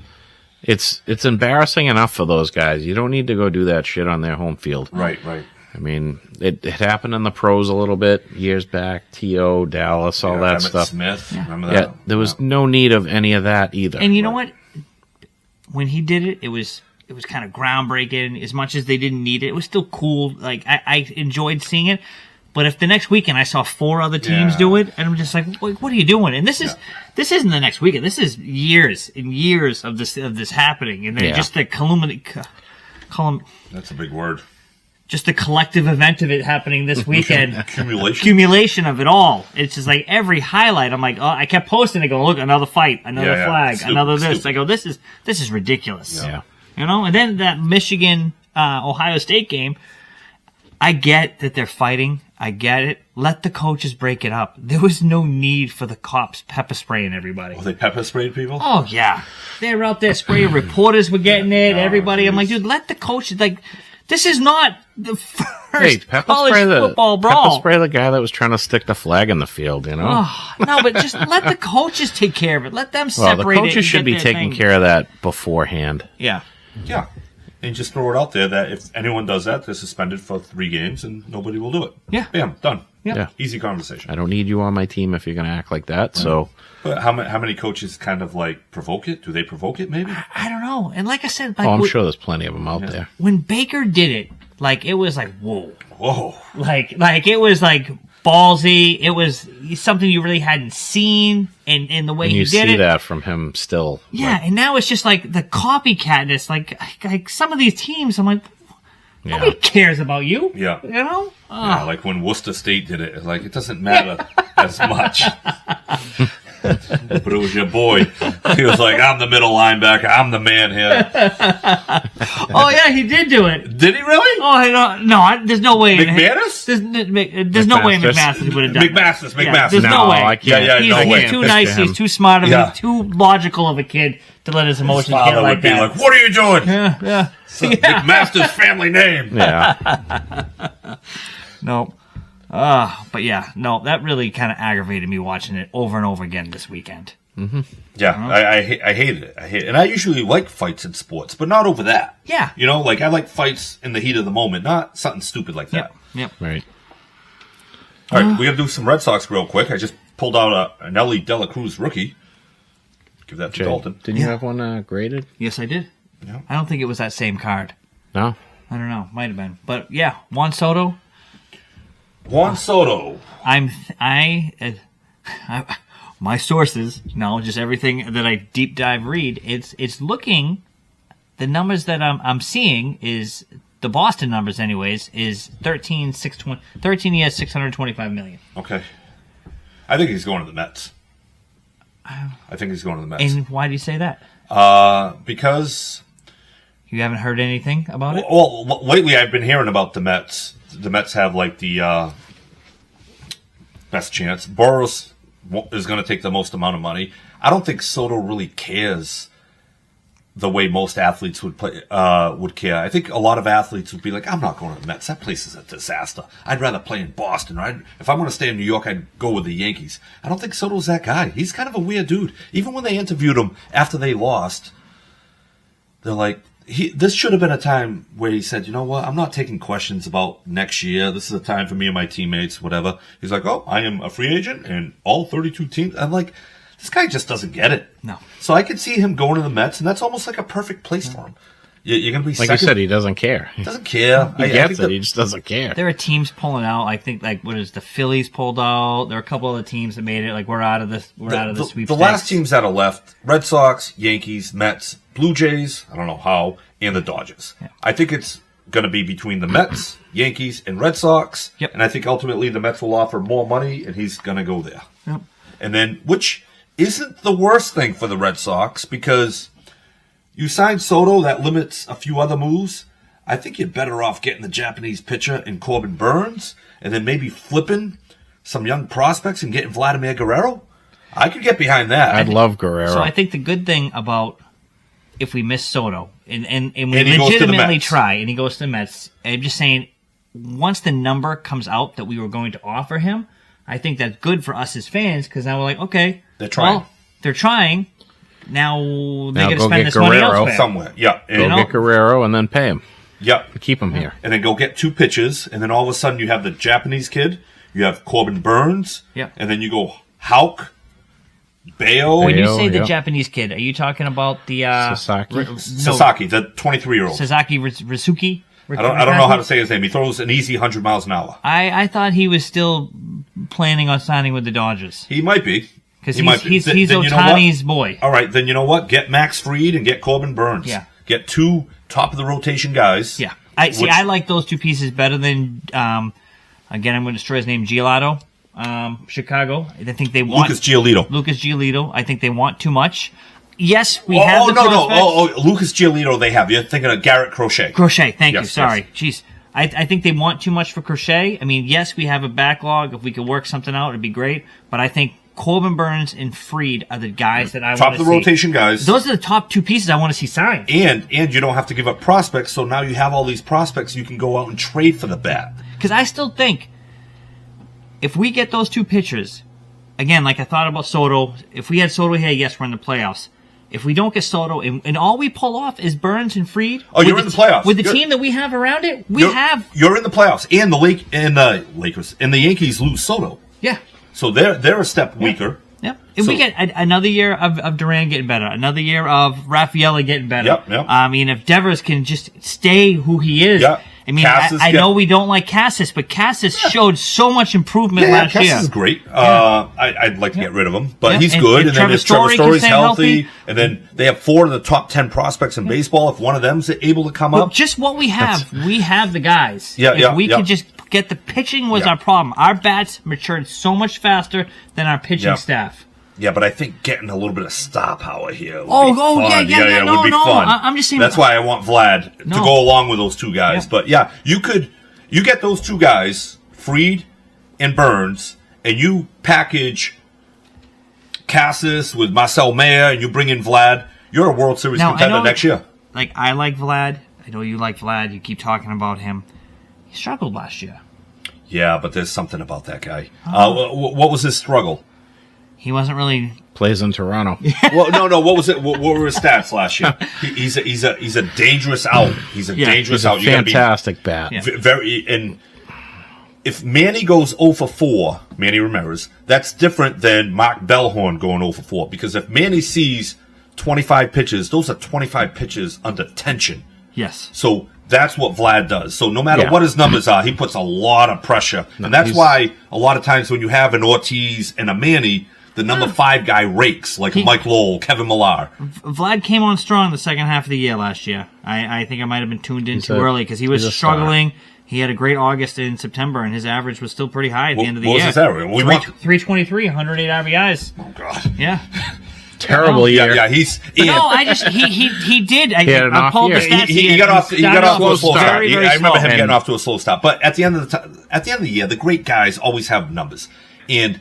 It's embarrassing enough for those guys. You don't need to go do that shit on their home field. Right. I mean, it happened in the pros a little bit years back. T.O., Dallas, all that Emmitt stuff. Smith. Remember Yeah, that? there was no need of any of that either. And you know what? When he did it, it was kind of groundbreaking. As much as they didn't need it, it was still cool. Like, I enjoyed seeing it. But if the next weekend I saw 4 other teams Yeah. do it, and I'm just like, what are you doing? And this isn't the next weekend. This is years and years of this happening, and then just the That's a big word. just the collective event of it happening this weekend. Accumulation. Of it all. It's just like every highlight. I'm like, oh, I kept posting. I go, look, another fight, another Yeah, yeah. flag, Stupid, another this. stupid. I go, this is ridiculous. Yeah. You know, and then that Michigan Ohio State game, I get that they're fighting. I get it. Let the coaches break it up. There was no need for the cops pepper spraying everyody. Oh, they pepper sprayed people? Oh, yeah. They were out there spraying. Reporters were getting it. Everybody. I'm like, dude, let the coaches, like, this is not the first Hey, pepper college spray football pepper brawl. spray the guy that was trying to stick the flag in the field. You know. Oh, no, but just let the coaches take care of it. Let them Well, separate the it. coaches and should get be their taking thing. care of that beforehand. Yeah. Yeah. And just throw it out there that if anyone does that, they're suspended for 3 games and nobody will do it. Yeah. Bam, done. Yeah. Easy conversation. I don't need you on my team if you're going to act like that. So But how many coaches kind of like provoke it? Do they provoke it maybe? I don't know. And like I said, like, I'm sure there's plenty of them out there. when Baker did it, like, it was like, whoa. Whoa. Like it was like ballsy. It was something you really hadn't seen, and the way And he you did see it. that from him still. Yeah, and now it's just like the copycatness. Like some of these teams, I'm like, Yeah. nobody cares about you. Yeah. You know? Yeah, like when Worcester State did it, like it doesn't matter as much. But it was your boy. He was like, I'm the middle linebacker. I'm the man here. Oh, yeah, he did do it. Did he really? Oh, no, there's no way. McManus? There's no way McMaster's. McMaster would have done it. McMaster's. Yeah, there's no way. I can't. Yeah, He's, no way. he's too Pitch nice. to him. He's too smart of Yeah. He's too logical of a kid to let his emotions Father get like would be that. like, what are you doing? Yeah. McMaster's family name. Yeah. No. But yeah, no, that really kind of aggravated me watching it over and over again this weekend. Yeah, I hated it. And I usually like fights in sports, but not over that. Yeah. You know, like I like fights in the heat of the moment, not something stupid like that. Yep. Right. All right, we got to do some Red Sox real quick. I just pulled out an Ellie Dela Cruz rookie. Give that to Jay, Dalton. didn't you have one graded? Yes, I did. Yeah. I don't think it was that same card. No. I don't know. Might have been. But yeah, Juan Soto. Juan Soto. My sources, no, just everything that I deep dive read. It's looking. The numbers that I'm seeing is the Boston numbers, anyways, is 13 years, $625 million. Okay. I think he's going to the Mets. I think he's going to the Mets. And why do you say that? Because You haven't heard anything about it? well, lately I've been hearing about the Mets. The Mets have like the best chance. Burrows is going to take the most amount of money. I don't think Soto really cares the way most athletes would care. I think a lot of athletes would be like, I'm not going to the Mets. That place is a disaster. I'd rather play in Boston. Or if I'm going to stay in New York, I'd go with the Yankees. I don't think Soto's that guy. He's kind of a weird dude. Even when they interviewed him after they lost, they're like, this should have been a time where he said, you know what, I'm not taking questions about next year. This is a time for me and my teammates, whatever. He's like, oh, I am a free agent and all 32 teams. I'm like, this guy just doesn't get it. No. So I could see him going to the Mets, and that's almost like a perfect place for him. You're going to be like you said, he doesn't care. Doesn't care. He gets it. He just doesn't care. There are teams pulling out. I think the Phillies pulled out. There are a couple of the teams that made it. Like we're out of this. We're out of the sweepstakes. The last teams that are left: Red Sox, Yankees, Mets, Blue Jays. I don't know how, and the Dodgers. Yeah. I think it's going to be between the Mets, Yankees, and Red Sox. Yep. And I think ultimately the Mets will offer more money, and he's going to go there. Yep. And then, which isn't the worst thing for the Red Sox, because you signed Soto, that limits a few other moves. I think you're better off getting the Japanese pitcher in Corbin Burns, and then maybe flipping some young prospects and getting Vladimir Guerrero. I could get behind that. I'd love Guerrero. So I think the good thing about if we miss Soto and we legitimately try and he goes to the Mets, I'm just saying, once the number comes out that we were going to offer him, I think that's good for us as fans, because now we're like, okay, they're trying. Well, they're trying. Now they got to spend this money elsewhere. Somewhere. Yeah. Go get Guerrero and then pay him. Yep. Keep him here. And then go get 2 pitches, and then all of a sudden you have the Japanese kid, you have Corbin Burns, and then you go Houck, Bayo. When you say the Japanese kid, are you talking about the Sasaki? Sasaki, the 23-year-old. Sasaki Risuki? I don't know how to say his name. He throws an easy 100 miles an hour. I thought he was still planning on signing with the Dodgers. He might be. Because he's Ohtani's boy. All right, then you know what? Get Max Fried and get Corbin Burns. Yeah. Get 2 top-of-the-rotation guys. Yeah. I like those 2 pieces better than, again, I'm going to destroy his name, Giolito, Chicago. I think they want... Lucas Giolito. I think they want too much. Yes, we have the prospects. Lucas Giolito they have. You're thinking of Garrett Crochet. Thank you. Sorry. Jeez. I think they want too much for Crochet. I mean, yes, we have a backlog. If we could work something out, it'd be great. But I think Corbin Burns and Fried are the guys that I want to see. Top of the rotation guys. Those are the top 2 pieces I want to see signed. And you don't have to give up prospects, so now you have all these prospects you can go out and trade for the bat. Because I still think if we get those 2 pitchers, again, like I thought about Soto, if we had Soto here, yes, we're in the playoffs. If we don't get Soto, and all we pull off is Burns and Fried. Oh, you're in the playoffs. With the team that we have around it, You're in the playoffs. And the Lakers and the Yankees lose Soto. Yeah. So they're a step weaker. Yep. If we get another year of Duran getting better, another year of Raffaella getting better. Yep. I mean, if Devers can just stay who he is. Yep. I mean, I know we don't like Cassis, but Cassis showed so much improvement last year. Cassis is great. I'd like to get rid of him, but he's good. And then Trevor if Trevor Story's healthy, and then they have 4 of the top 10 prospects in baseball. If one of them's able to come up, just what we have the guys. If we could just get the pitching was our problem. Our bats matured so much faster than our pitching staff. Yeah, but I think getting a little bit of star power here would be fun. would be fun. I'm just saying. That's why I want Vlad to go along with those 2 guys. Yeah. But you get those 2 guys, Fried and Burns, and you package Cassis with Marcel Mayer, and you bring in Vlad. You're a World Series contender next year. Like, I like Vlad. I know you like Vlad. You keep talking about him. He struggled last year. Yeah, but there's something about that guy. What was his struggle? He wasn't really plays in Toronto. Well, no. What was it? What were his stats last year? He's a dangerous out. He's a dangerous out. Fantastic bat. Yeah. Very. And if Manny goes 0 for 4, Manny Ramirez, that's different than Mark Bellhorn going 0 for 4. Because if Manny sees 25 pitches, those are 25 pitches under tension. Yes. So that's what Vlad does. So no matter what his numbers are, he puts a lot of pressure. And that's why a lot of times when you have an Ortiz and a Manny, the number 5 guy rakes, like Mike Lowell, Kevin Millar. Vlad came on strong the second half of the year last year. I think I might have been tuned in too early because he was struggling. He had a great August and September, and his average was still pretty high at the end of the year. What was his average? 323, 108 RBIs. Oh, God. Yeah. Terrible year. Yeah, he did. He had an off year. He got off to a slow start. Very, very I remember him slow. getting off to a slow start. But at the end of the year, the great guys always have numbers, and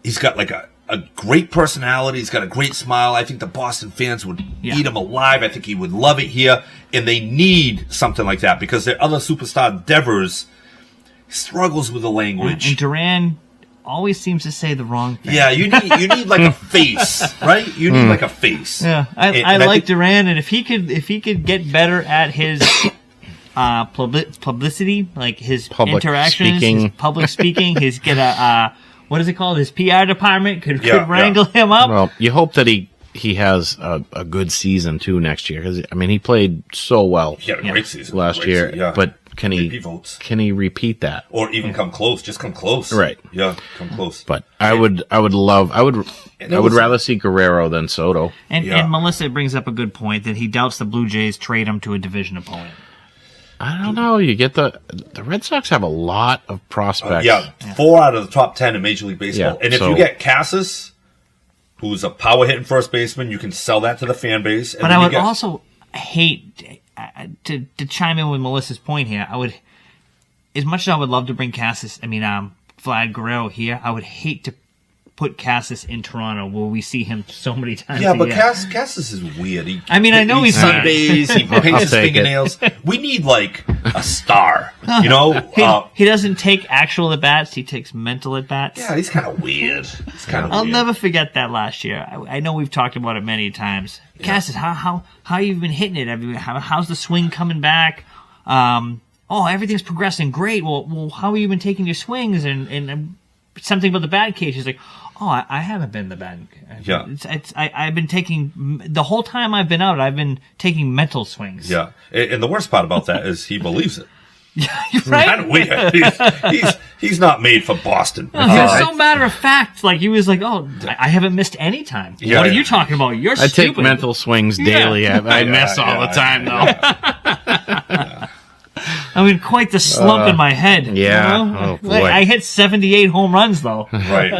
he's got like a great personality. He's got a great smile. I think the Boston fans would eat him alive. I think he would love it here. And they need something like that because their other superstar, Devers, struggles with the language. And Duran always seems to say the wrong thing. Yeah, you need like a face, right? You need like a face. Yeah, I like Duran, and if he could get better at his publicity, like his Public interactions, speaking. his public speaking, his get a what is it called? His PR department could wrangle him up. Well, you hope that he has a good season too next year because I mean he played so well He had a great season last year, but can MVP votes. he repeat that Or even come close? Just come close, Right. Yeah, come close. But I would rather see Guerrero than Soto. And Melissa brings up a good point that he doubts the Blue Jays trade him to a division opponent. I don't know. You get the Red Sox have a lot of prospects. 4 out of the top 10 in Major League Baseball. Yeah, and if you get Casas, who's a power hitting first baseman, you can sell that to the fan base. And but I would also hate to chime in with Melissa's point here. I would, as much as I would love to bring Vlad Guerrero here, I would hate to put Casas in Toronto where we see him so many times. Yeah, but year. Casas is weird. I know he's Sundays. He paints his take it. fingernails. We need like a star, you know. He doesn't take actual at bats; he takes mental at bats. Yeah, he's kind of weird. I'll never forget that last year. I know we've talked about it many times. Casas, how you've been hitting it? How's the swing coming back? Everything's progressing great. Well, how have you been taking your swings? And something about the bat cage. He's like, I haven't been the bat. Yeah. I've been taking the whole time I've been out. I've been taking mental swings. Yeah, and the worst part about that is he believes it. Right? He's not made for Boston. He was so matter of fact. Like he was like, I haven't missed any time. Yeah, what are you talking about? You're I stupid. take mental swings daily. I miss all the time though. I mean, quite the slump in my head. Yeah. You know? Oh, boy. I hit 78 home runs though. Right.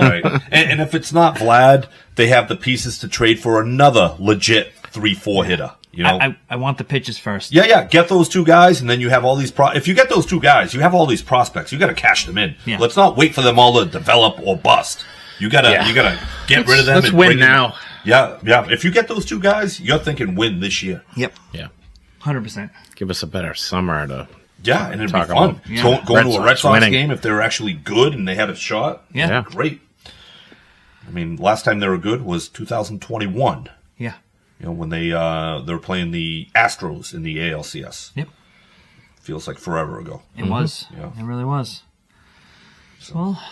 And if it's not Vlad, they have the pieces to trade for another legit 3-4 hitter. You know, I want the pitches first. Yeah. Get those two guys, and then you have all these. If you get those two guys, you have all these prospects. You got to cash them in. Yeah. Let's not wait for them all to develop or bust. You gotta get rid of them. Let's and win bring now. Yeah. If you get those two guys, you're thinking win this year. Yep. Yeah. 100%. Give us a better summer to. Yeah, and it'd Talk be fun. about Going to a Red Sox winning. game if they're actually good and they had a shot. Yeah. Great. I mean, last time they were good was 2021. Yeah. You know, when they were playing the Astros in the ALCS. Yep. Feels like forever ago. It was. Yeah. It really was. Well,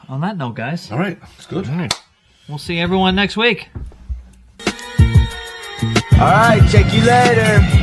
on that note, guys, All right, it's good. All right. we'll see everyone next week. All right, check you later.